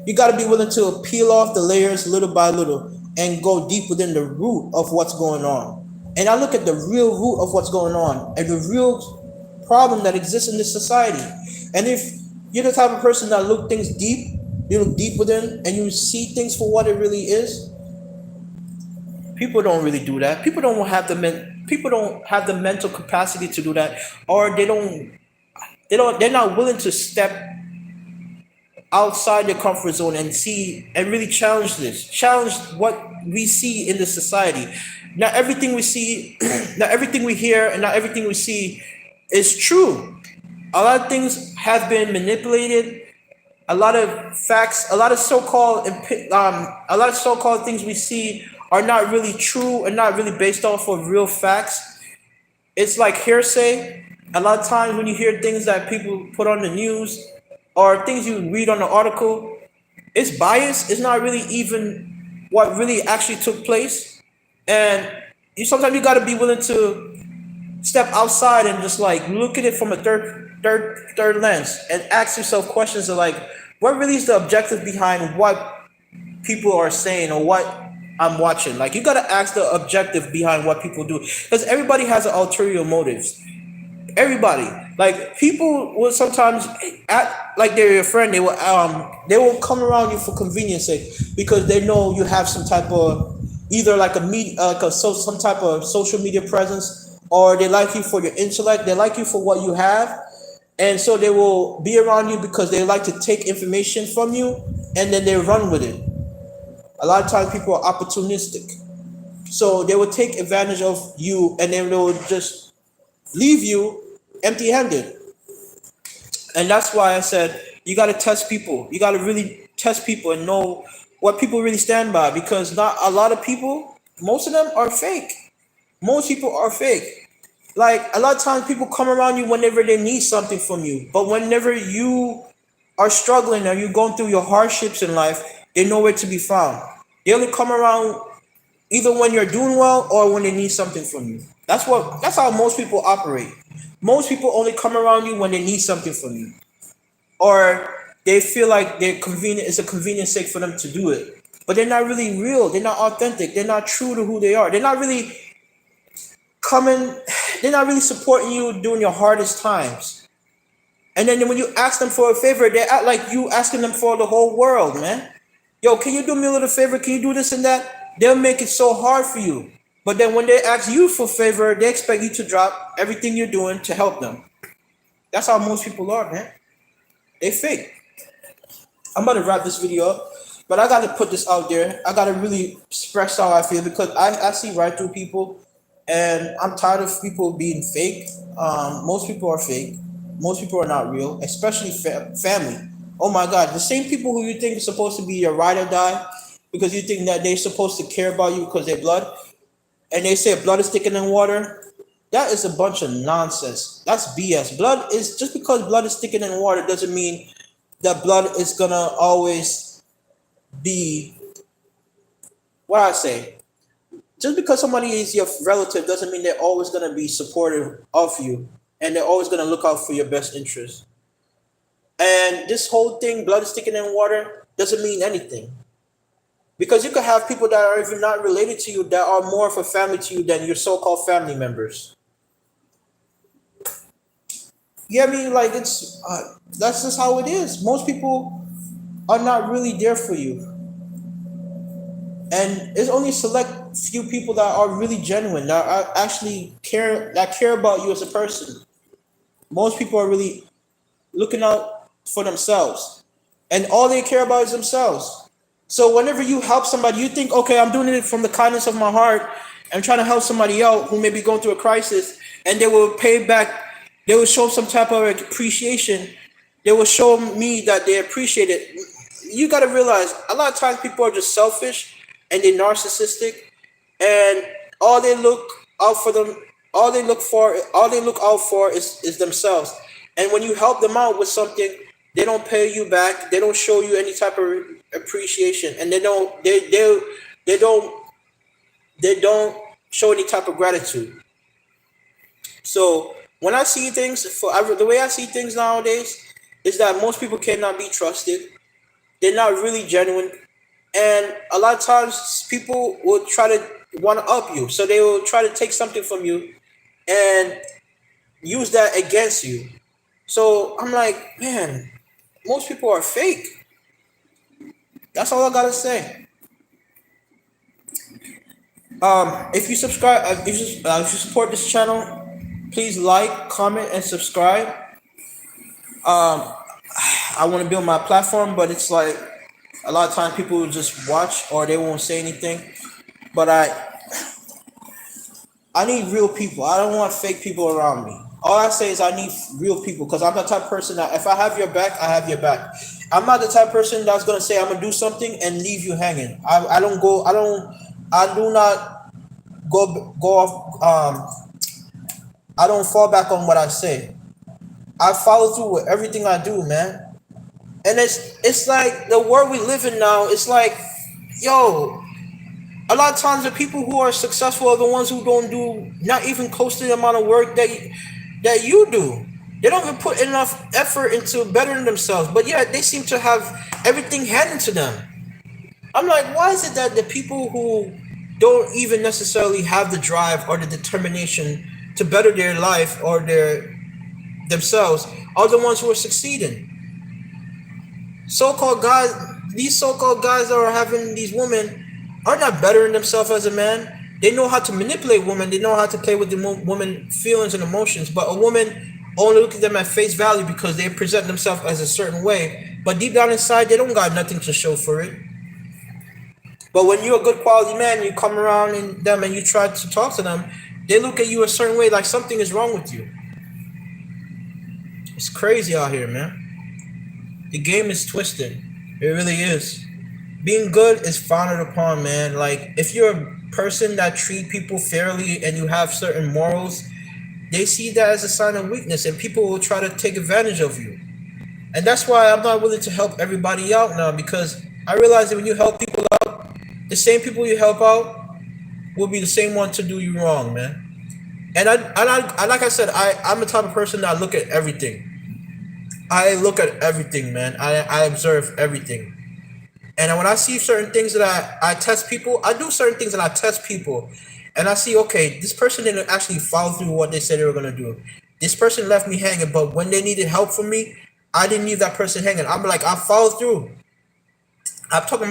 You got to be willing to peel off the layers little by little and go deep within the root of what's going on. And I look at the real root of what's going on and the real problem that exists in this society. And if you're the type of person that look things deep, you look deep within and you see things for what it really is, people don't really do that. People don't have the mental capacity to do that, or they're not willing to step outside their comfort zone and see and really challenge what we see in the society. Not everything we see, not everything we hear, and not everything we see is true. A lot of things have been manipulated. A lot of facts, a lot of so-called things we see are not really true and not really based off of real facts. It's like hearsay. A lot of times when you hear things that people put on the news or things you read on the article, it's biased. It's not really even what really actually took place. And sometimes you got to be willing to step outside and just like look at it from a third lens and ask yourself questions of like, what really is the objective behind what people are saying or what I'm watching? Like, you got to ask the objective behind what people do, because everybody has an ulterior motives. Everybody. Like people will sometimes act like they're your friend. They will come around you for convenience sake because they know you have some type of either like a media like a so some type of social media presence, or they like you for your intellect. They like you for what you have, and so they will be around you because they like to take information from you and then they run with it. A lot of times people are opportunistic, so they will take advantage of you and then they will just leave you empty-handed. And that's why I said you got to test people. You got to really test people and know what people really stand by, because not a lot of people, most of them are fake. Most people are fake. Like a lot of times people come around you whenever they need something from you, but whenever you are struggling or you're going through your hardships in life, they know where to be found. They only come around either when you're doing well or when they need something from you. That's how most people operate. Most people only come around you when they need something from you, or they feel like they're convenient. It's a convenient sake for them to do it, but they're not really real. They're not authentic. They're not true to who they are. They're not really coming. They're not really supporting you during your hardest times. And then when you ask them for a favor, they act like you asking them for the whole world, man. Yo, can you do me a little favor? Can you do this and that? They'll make it so hard for you. But then when they ask you for favor, they expect you to drop everything you're doing to help them. That's how most people are, man. They fake. I'm about to wrap this video up, but I gotta put this out there. I gotta really express how I feel because I see right through people, and I'm tired of people being fake. Most people are fake. Most people are not real, especially family. Oh my God, the same people who you think is supposed to be your ride or die, because you think that they're supposed to care about you because they're blood, and they say blood is thicker than water. That is a bunch of nonsense. That's BS. Blood is just because blood is thicker than water doesn't mean that blood is gonna always be what I say. Just because somebody is your relative doesn't mean they're always gonna be supportive of you and they're always gonna look out for your best interest. And this whole thing, blood is thicker than water, doesn't mean anything. Because you could have people that are even not related to you that are more of a family to you than your so-called family members. Yeah, I mean, like that's just how it is. Most people are not really there for you, and it's only select few people that are really genuine, that are actually care about you as a person. Most people are really looking out for themselves, and all they care about is themselves. So whenever you help somebody, you think, okay, I'm doing it from the kindness of my heart. I'm trying to help somebody out who may be going through a crisis, and they will pay back. They will show some type of appreciation. They will show me that they appreciate it. You got to realize a lot of times people are just selfish and they're narcissistic, and all they look out for them, all they look out for is themselves. And when you help them out with something, they don't pay you back. They don't show you any type of appreciation, and they don't they don't show any type of gratitude. So when I see things, the way I see things nowadays is that most people cannot be trusted. They're not really genuine, and a lot of times people will try to one up you. So they will try to take something from you and use that against you. So I'm like, man, most people are fake. That's all I gotta say. If you subscribe, if you support this channel, please like, comment, and subscribe. I want to build my platform, but it's like a lot of times people will just watch or they won't say anything. But I need real people. I don't want fake people around me. All I say is I need real people because I'm the type of person that if I have your back, I have your back. I'm not the type of person that's gonna say I'm gonna do something and leave you hanging. I don't go. I do not go off. I don't fall back on what I say. I follow through with everything I do, man. And it's like the world we live in now. It's like, yo, a lot of times the people who are successful are the ones who don't do not even close to the amount of work that you do. They don't even put enough effort into bettering themselves, but yet they seem to have everything handed to them. I'm like, why is it that the people who don't even necessarily have the drive or the determination to better their life or their themselves are the ones who are succeeding. So-called guys, these so-called guys that are having these women are not bettering themselves as a man. They know how to manipulate women. They know how to play with the woman feelings and emotions. But a woman only look at them at face value because they present themselves as a certain way. But deep down inside, they don't got nothing to show for it. But when you're a good quality man, you come around in them and you try to talk to them, they look at you a certain way, like something is wrong with you. It's crazy out here, man. The game is twisted. It really is. Being good is frowned upon, man. Like if you're a person that treat people fairly and you have certain morals, they see that as a sign of weakness, and people will try to take advantage of you. And that's why I'm not willing to help everybody out now, because I realize that when you help people out, the same people you help out will be the same one to do you wrong, man. And like I said, I'm the type of person that look at everything. I look at everything, man. I observe everything. And when I see certain things that I test people, I do certain things that I test people. And I see, okay, this person didn't actually follow through what they said they were going to do. This person left me hanging, but when they needed help from me, I didn't leave that person hanging. I'm like, I followed through. I'm talking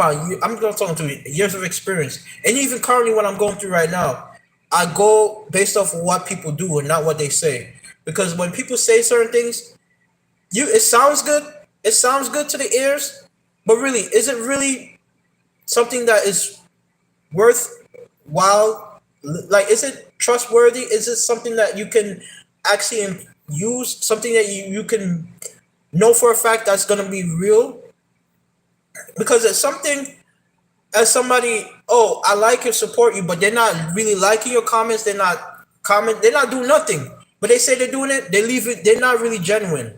to years of experience. And even currently what I'm going through right now, I go based off of what people do and not what they say. Because when people say certain things, it sounds good. It sounds good to the ears, but really, is it really something that is worthwhile? Like, is it trustworthy? Is it something that you can actually use? Something that you can know for a fact that's going to be real? Because it's something as somebody, oh, I like and support you, but they're not really liking your comments. They're not doing nothing. But they say they're doing it, they leave it, they're not really genuine.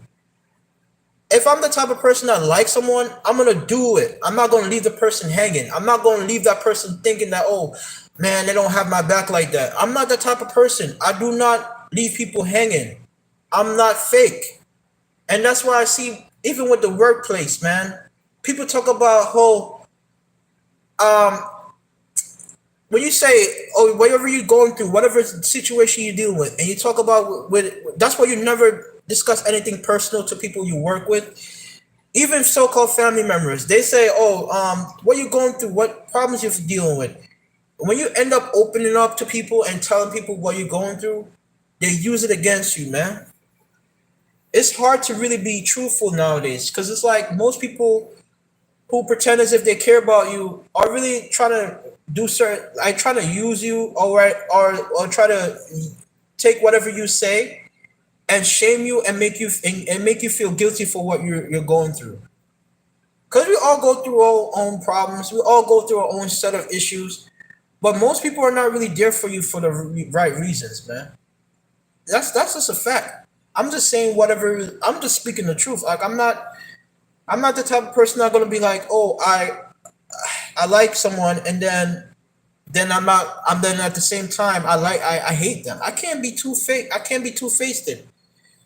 If I'm the type of person that likes someone, I'm gonna do it. I'm not gonna leave the person hanging. I'm not gonna leave that person thinking that, oh man, they don't have my back like that. I'm not that type of person. I do not leave people hanging. I'm not fake. And that's why I see, even with the workplace, man, people talk about how when you say, oh, whatever you're going through, whatever situation you're dealing with, and you talk about that's why you never discuss anything personal to people you work with, even so-called family members. They say, oh, what you going through, what problems you're dealing with. When you end up opening up to people and telling people what you're going through, they use it against you, man. It's hard to really be truthful nowadays, because it's like most people who pretend as if they care about you are really trying to do certain, like trying to use you, or try to take whatever you say and shame you and make you feel guilty for what you're going through. Because we all go through our own problems, we all go through our own set of issues, but most people are not really there for you for the right reasons, man. That's just a fact. I'm just saying whatever. I'm just speaking the truth. Like I'm not the type of person that's gonna be like, oh, I like someone, and then I'm not. I'm then at the same time I hate them. I can't be too fake. I can't be two faced.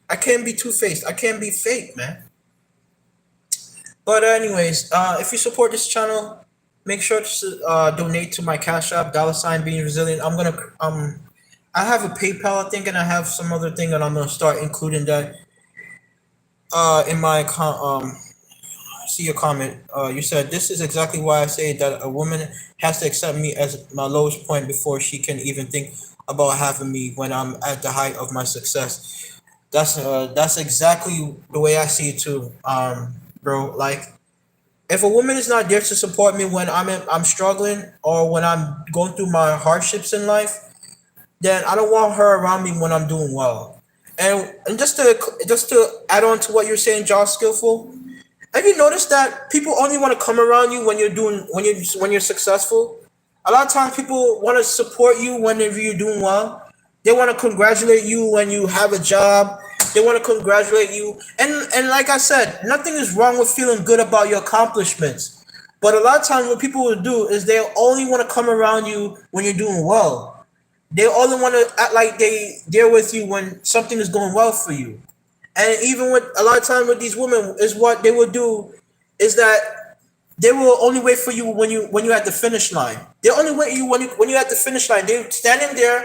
I can't be two faced. I can't be fake, man. But anyways, if you support this channel, make sure to donate to my Cash App, $ being resilient. I have a PayPal, I think, and I have some other thing, and I'm gonna start including that in my see your comment. You said, this is exactly why I say that a woman has to accept me as my lowest point before she can even think about having me when I'm at the height of my success. That's exactly the way I see it too, bro. Like, if a woman is not there to support me when I'm struggling, or when I'm going through my hardships in life, then I don't want her around me when I'm doing well. And just to add on to what you're saying, Josh Skillful, have you noticed that people only want to come around you when you're successful? A lot of times people want to support you whenever you're doing well. They want to congratulate you when you have a job. They want to congratulate you. And like I said, nothing is wrong with feeling good about your accomplishments. But a lot of times what people will do is they only want to come around you when you're doing well. They only want to act like they're with you when something is going well for you. And even with a lot of times with these women, is what they will do is that they will only wait for you when you're at the finish line. They only wait you when you're at the finish line. They're standing there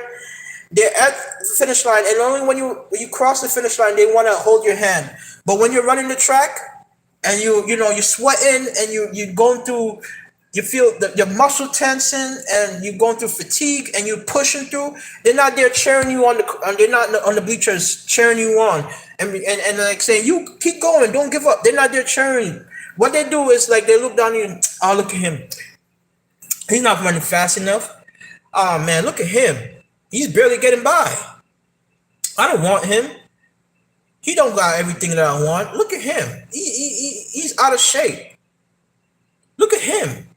They're at the finish line, and only when you cross the finish line, they want to hold your hand. But when you're running the track, and you're sweating, and you going through, you feel your muscle tensing, and you're going through fatigue, and you're pushing through. They're not there cheering you on they're not on the bleachers cheering you on, and like saying, you keep going, don't give up. They're not there cheering you. What they do is like they look down at you. Oh, look at him. He's not running fast enough. Oh man, look at him. He's barely getting by. I don't want him. He don't got everything that I want. Look at him. He's out of shape. Look at him.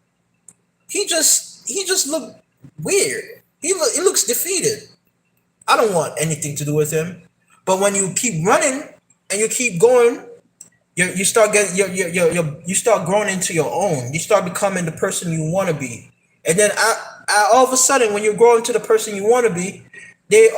He just look weird. He looks defeated. I don't want anything to do with him. But when you keep running and you keep going, you start getting you start growing into your own. You start becoming the person you want to be. And then all of a sudden, when you're growing to the person you want to be, they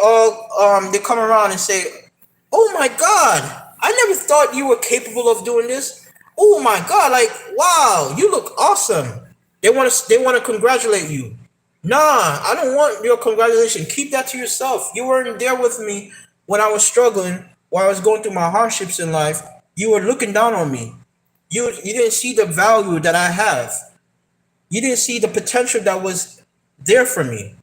come around and say, "Oh my God, I never thought you were capable of doing this. Oh my God, like wow, you look awesome." They want to congratulate you. Nah, I don't want your congratulations. Keep that to yourself. You weren't there with me when I was struggling, while I was going through my hardships in life. You were looking down on me. You didn't see the value that I have. You didn't see the potential that was there for me.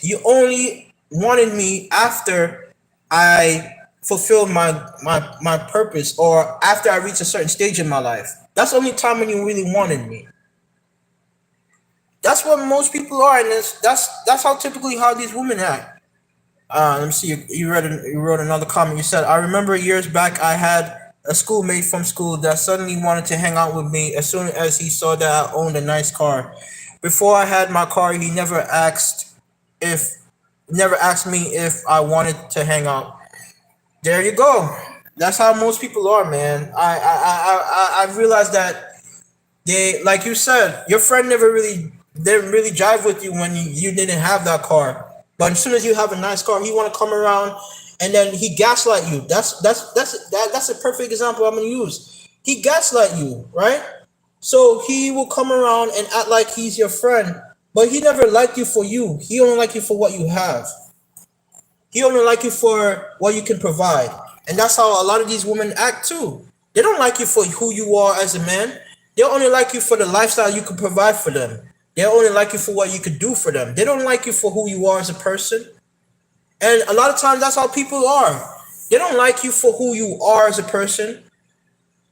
You only wanted me after I fulfilled my purpose, or after I reached a certain stage in my life. That's the only time when you really wanted me. That's what most people are, and that's how typically how these women act. Let me see. You wrote another comment. You said, "I remember years back, I had a schoolmate from school that suddenly wanted to hang out with me as soon as he saw that I owned a nice car. Before I had my car, he if never asked me if I wanted to hang out." There you go. That's how most people are, man. I realized that they, like you said, your friend never really didn't really jive with you when you didn't have that car. But as soon as you have a nice car, he want to come around, and then he gaslight you. That's a perfect example I'm gonna use. He gaslight you, right? So he will come around and act like he's your friend, but he never liked you for you. He only like you for what you have. He only like you for what you can provide. And that's how a lot of these women act too. They don't like you for who you are as a man. They only like you for the lifestyle you can provide for them. They only like you for what you could do for them. They don't like you for who you are as a person. And a lot of times that's how people are. They don't like you for who you are as a person.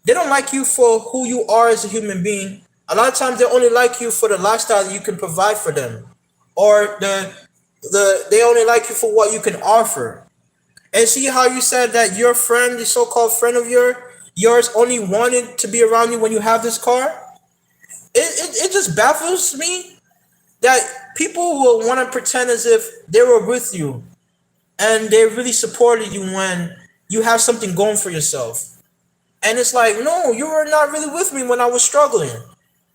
They don't like you for who you are as a human being. A lot of times they only like you for the lifestyle that you can provide for them. Or they only like you for what you can offer. And see how you said that your friend, the so-called friend of yours only wanted to be around you when you have this car? It just baffles me that people will want to pretend as if they were with you and they really supported you when you have something going for yourself. And it's like, no, you were not really with me when I was struggling.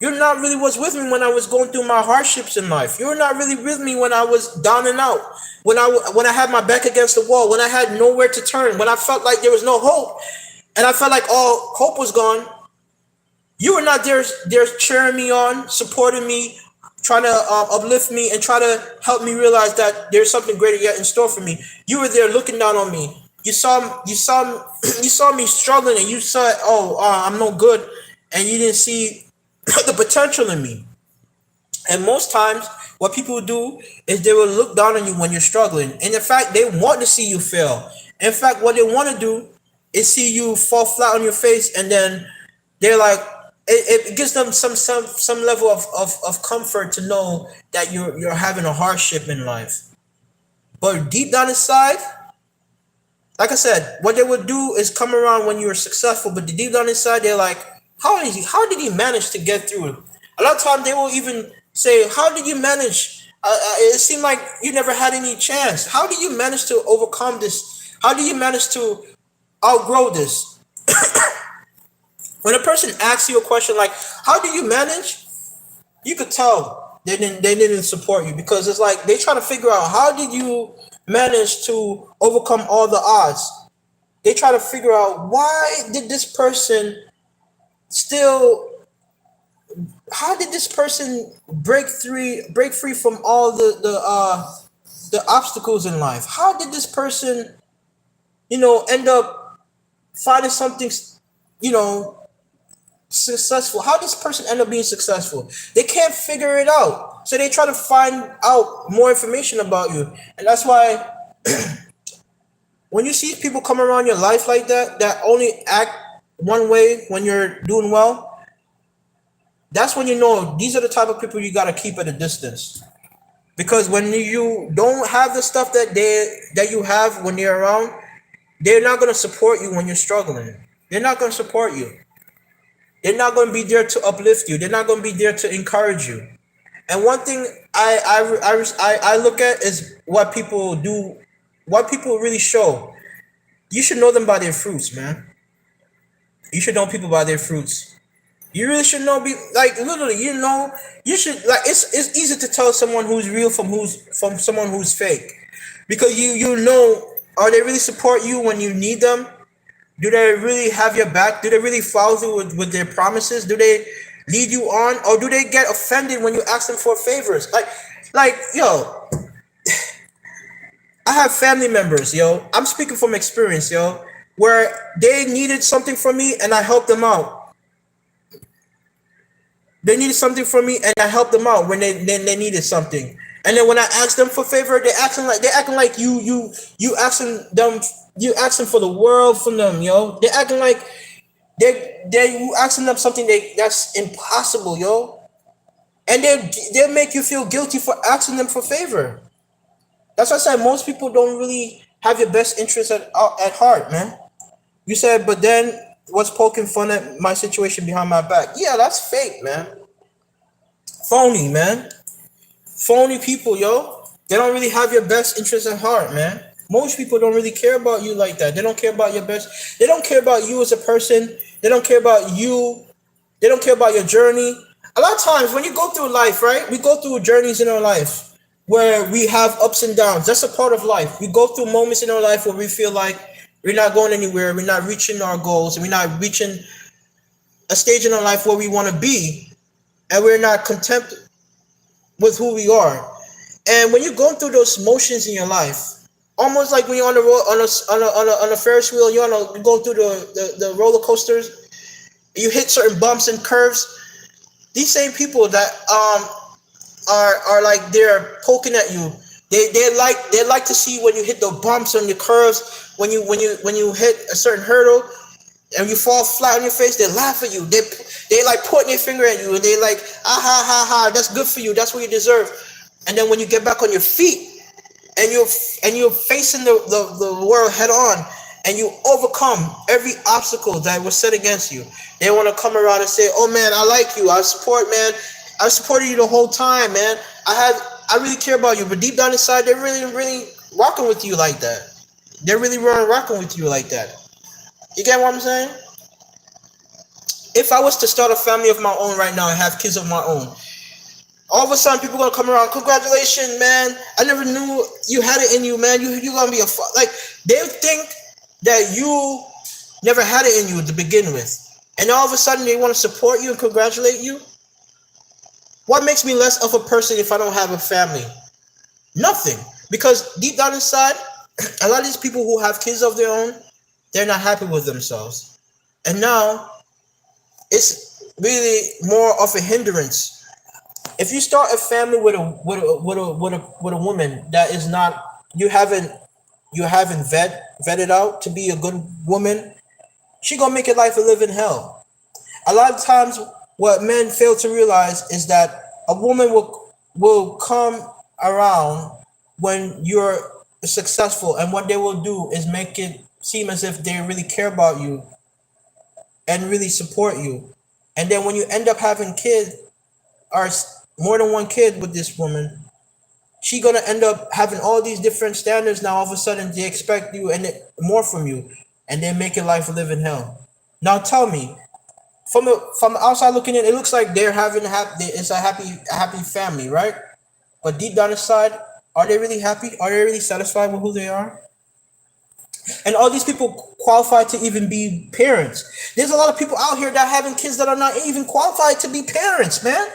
You're not really was with me when I was going through my hardships in life. You're not really with me when I was down and out. When I had my back against the wall, when I had nowhere to turn, when I felt like there was no hope, and I felt like all hope was gone. You were not there cheering me on, supporting me, trying to uplift me, and try to help me realize that there's something greater yet in store for me. You were there looking down on me. You saw me struggling, and you saw, oh, I'm no good, and you didn't see the potential in me. And most times, what people do is they will look down on you when you're struggling. And in fact, they want to see you fail. In fact, what they want to do is see you fall flat on your face, and then they're like, it gives them some level of comfort to know that you're having a hardship in life. But deep down inside, like I said, what they would do is come around when you're successful, but deep down inside, they're like, how did he manage to get through it? A lot of times they will even say, how did you manage? It seemed like you never had any chance. How did you manage to overcome this? How did you manage to outgrow this? When a person asks you a question like, how do you manage? You could tell they didn't support you, because it's like they try to figure out, how did you manage to overcome all the odds? They try to figure out, why did this person still how did this person break free from all the obstacles in life. How did this person, end up finding something, you know, successful? How did this person end up being successful? They can't figure it out. So they try to find out more information about you. And that's why when you see people come around your life like that, that only act one way when you're doing well, that's when you know these are the type of people you got to keep at a distance. Because when you don't have the stuff that you have when they're around, they're not going to support you when you're struggling. They're not going to support you. They're not going to be there to uplift you. They're not going to be there to encourage you. And one thing I look at is what people do, what people really show. You should know them by their fruits, man. You should know people by their fruits. You really should know, be like, literally, you should, like, it's easy to tell someone who's real from someone who's fake, because you know, are they really support you when you need them? Do they really have your back? Do they really follow through with their promises? Do they lead you on, or do they get offended when you ask them for favors? Yo, I have family members, yo. I'm speaking from experience, yo, where they needed something from me and I helped them out. They needed something from me, and I helped them out when they needed something. And then when I asked them for favor, they acting like you asking for the world from them, yo. They acting like you asking them something that's impossible, yo. And they make you feel guilty for asking them for favor. That's why I said most people don't really have your best interest at heart, man. You said, but then what's poking fun at my situation behind my back? Yeah, that's fake, man. Phony, man. Phony people, yo. They don't really have your best interest at heart, man. Most people don't really care about you like that. They don't care about your best. They don't care about you as a person. They don't care about you. They don't care about your journey. A lot of times when you go through life, right? We go through journeys in our life where we have ups and downs. That's a part of life. We go through moments in our life where we feel like we're not going anywhere. We're not reaching our goals. We're not reaching a stage in our life where we want to be, and we're not content with who we are. And when you're going through those motions in your life, almost like when you're on the road on a Ferris wheel, you're going through the roller coasters, you hit certain bumps and curves. These same people that are like they're poking at you. They like to see when you hit the bumps on your curves, when you hit a certain hurdle and you fall flat on your face. They laugh at you. They like pointing their finger at you, and they like, ah ha ha ha, that's good for you, that's what you deserve. And then when you get back on your feet and you're facing the world head on, and you overcome every obstacle that was set against you, they want to come around and say, oh man, I like you, I supported you the whole time, man. I really care about you. But deep down inside, they're really rocking with you like that. They're really rocking with you like that. You get what I'm saying? If I was to start a family of my own right now and have kids of my own, all of a sudden people gonna come around, congratulations, man. I never knew you had it in you, man. You gonna be like, they think that you never had it in you to begin with. And all of a sudden they want to support you and congratulate you. What makes me less of a person if I don't have a family? Nothing. Because deep down inside, a lot of these people who have kids of their own, they're not happy with themselves. And now it's really more of a hindrance. If you start a family with a woman that is not, you haven't vetted out to be a good woman, she gonna make your life a living hell. A lot of times what men fail to realize is that a woman will come around when you're successful, and what they will do is make it seem as if they really care about you and really support you. And then when you end up having kids, or more than one kid with this woman, she gonna end up having all these different standards. Now all of a sudden they expect you and more from you, and they make your life a living hell. Now tell me, from the outside looking in, it looks like it's a happy family, right? But deep down inside, are they really happy? Are they really satisfied with who they are? And all these people qualified to even be parents. There's a lot of people out here that are having kids that are not even qualified to be parents, man.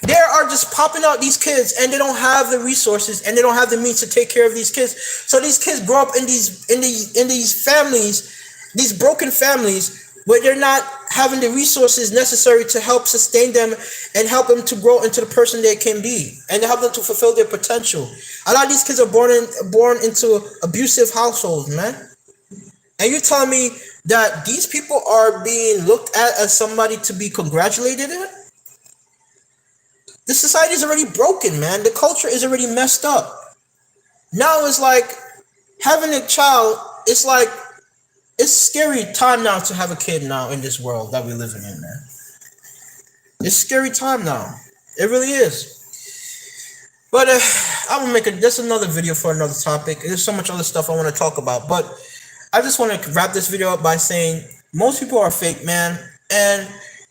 There are just popping out these kids, and they don't have the resources, and they don't have the means to take care of these kids. So these kids grow up in these families, these broken families, where they're not having the resources necessary to help sustain them and help them to grow into the person they can be, and to help them to fulfill their potential. A lot of these kids are born into abusive households, man. And you're telling me that these people are being looked at as somebody to be congratulated in? The society is already broken, man. The culture is already messed up. Now it's like having a child, it's like, it's scary time now to have a kid now in this world that we're living in, man. It's scary time now. It really is. But I'm gonna make that's another video for another topic. There's so much other stuff I want to talk about, but I just want to wrap this video up by saying most people are fake, man, and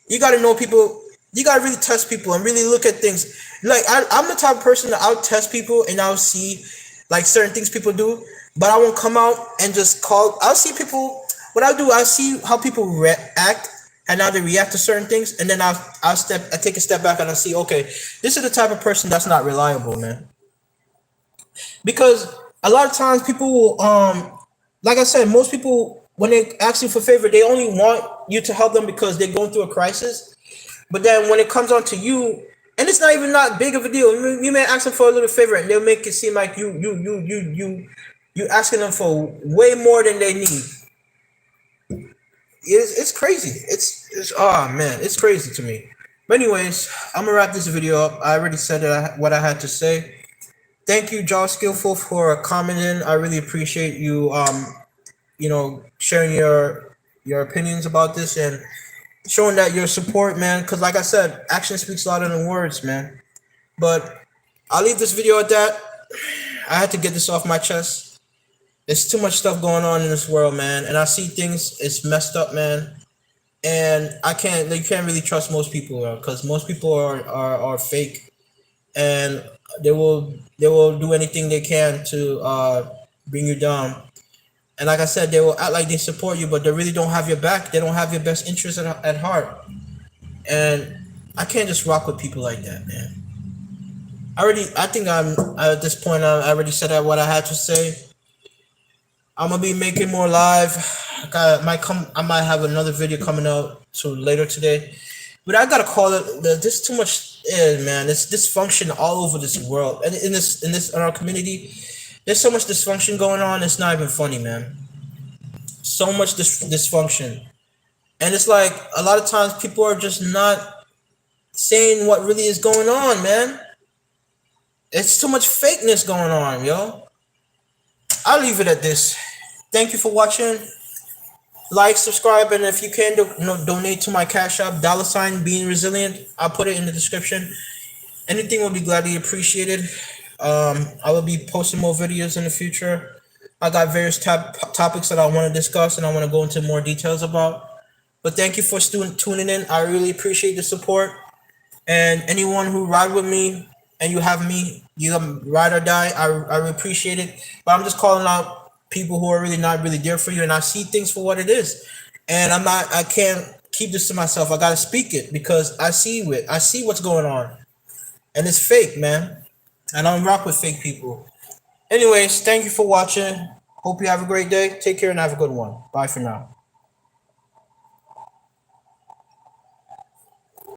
you got to know people. You got to really test people and really look at things. Like I'm the type of person that I'll test people and I'll see like certain things people do, but I won't come out and just call. I'll see people. What I'll do, I'll see how people react and how they react to certain things, and then I take a step back and I see, okay, this is the type of person that's not reliable, man. Because a lot of times people will, like I said, most people when they ask you for favor, they only want you to help them because they're going through a crisis. But then when it comes on to you, and it's not even that big of a deal. You may ask them for a little favor, and they'll make it seem like you asking them for way more than they need. It's crazy. It's oh man, it's crazy to me. But anyways, I'm gonna wrap this video up. I already said what I had to say. Thank you, Josh Skillful, for commenting. I really appreciate you sharing your opinions about this and showing that your support, man, because like I said, action speaks louder than words, man. But I'll leave this video at that. I had to get this off my chest. There's too much stuff going on in this world, man, and I see things, it's messed up, man. And you can't really trust most people, because most people are fake, and they will do anything they can to bring you down. And like I said, they will act like they support you, but they really don't have your back. They don't have your best interest at heart. And I can't just rock with people like that, man. I think I'm at this point. I already said what I had to say. I'm gonna be making more live. I might have another video coming out later today. But I gotta call it. There's too much, man. It's dysfunction all over this world, and in our community. There's so much dysfunction going on, it's not even funny, man. So much dysfunction. And it's like, a lot of times people are just not saying what really is going on, man. It's too much fakeness going on, yo. I'll leave it at this. Thank you for watching. Like, subscribe, and if you can, donate to my Cash App, $Being Resilient. I'll put it in the description. Anything will be gladly appreciated. I will be posting more videos in the future. I got various topics that I want to discuss and I want to go into more details about. But thank you for tuning in. I really appreciate the support. And anyone who ride with me and you have me, you ride or die, I really appreciate it. But I'm just calling out people who are really not really there for you, and I see things for what it is. And I can't keep this to myself. I gotta speak it because I see what's going on. And it's fake, man. I don't rock with fake people. Anyways, thank you for watching. Hope you have a great day. Take care and have a good one. Bye for now.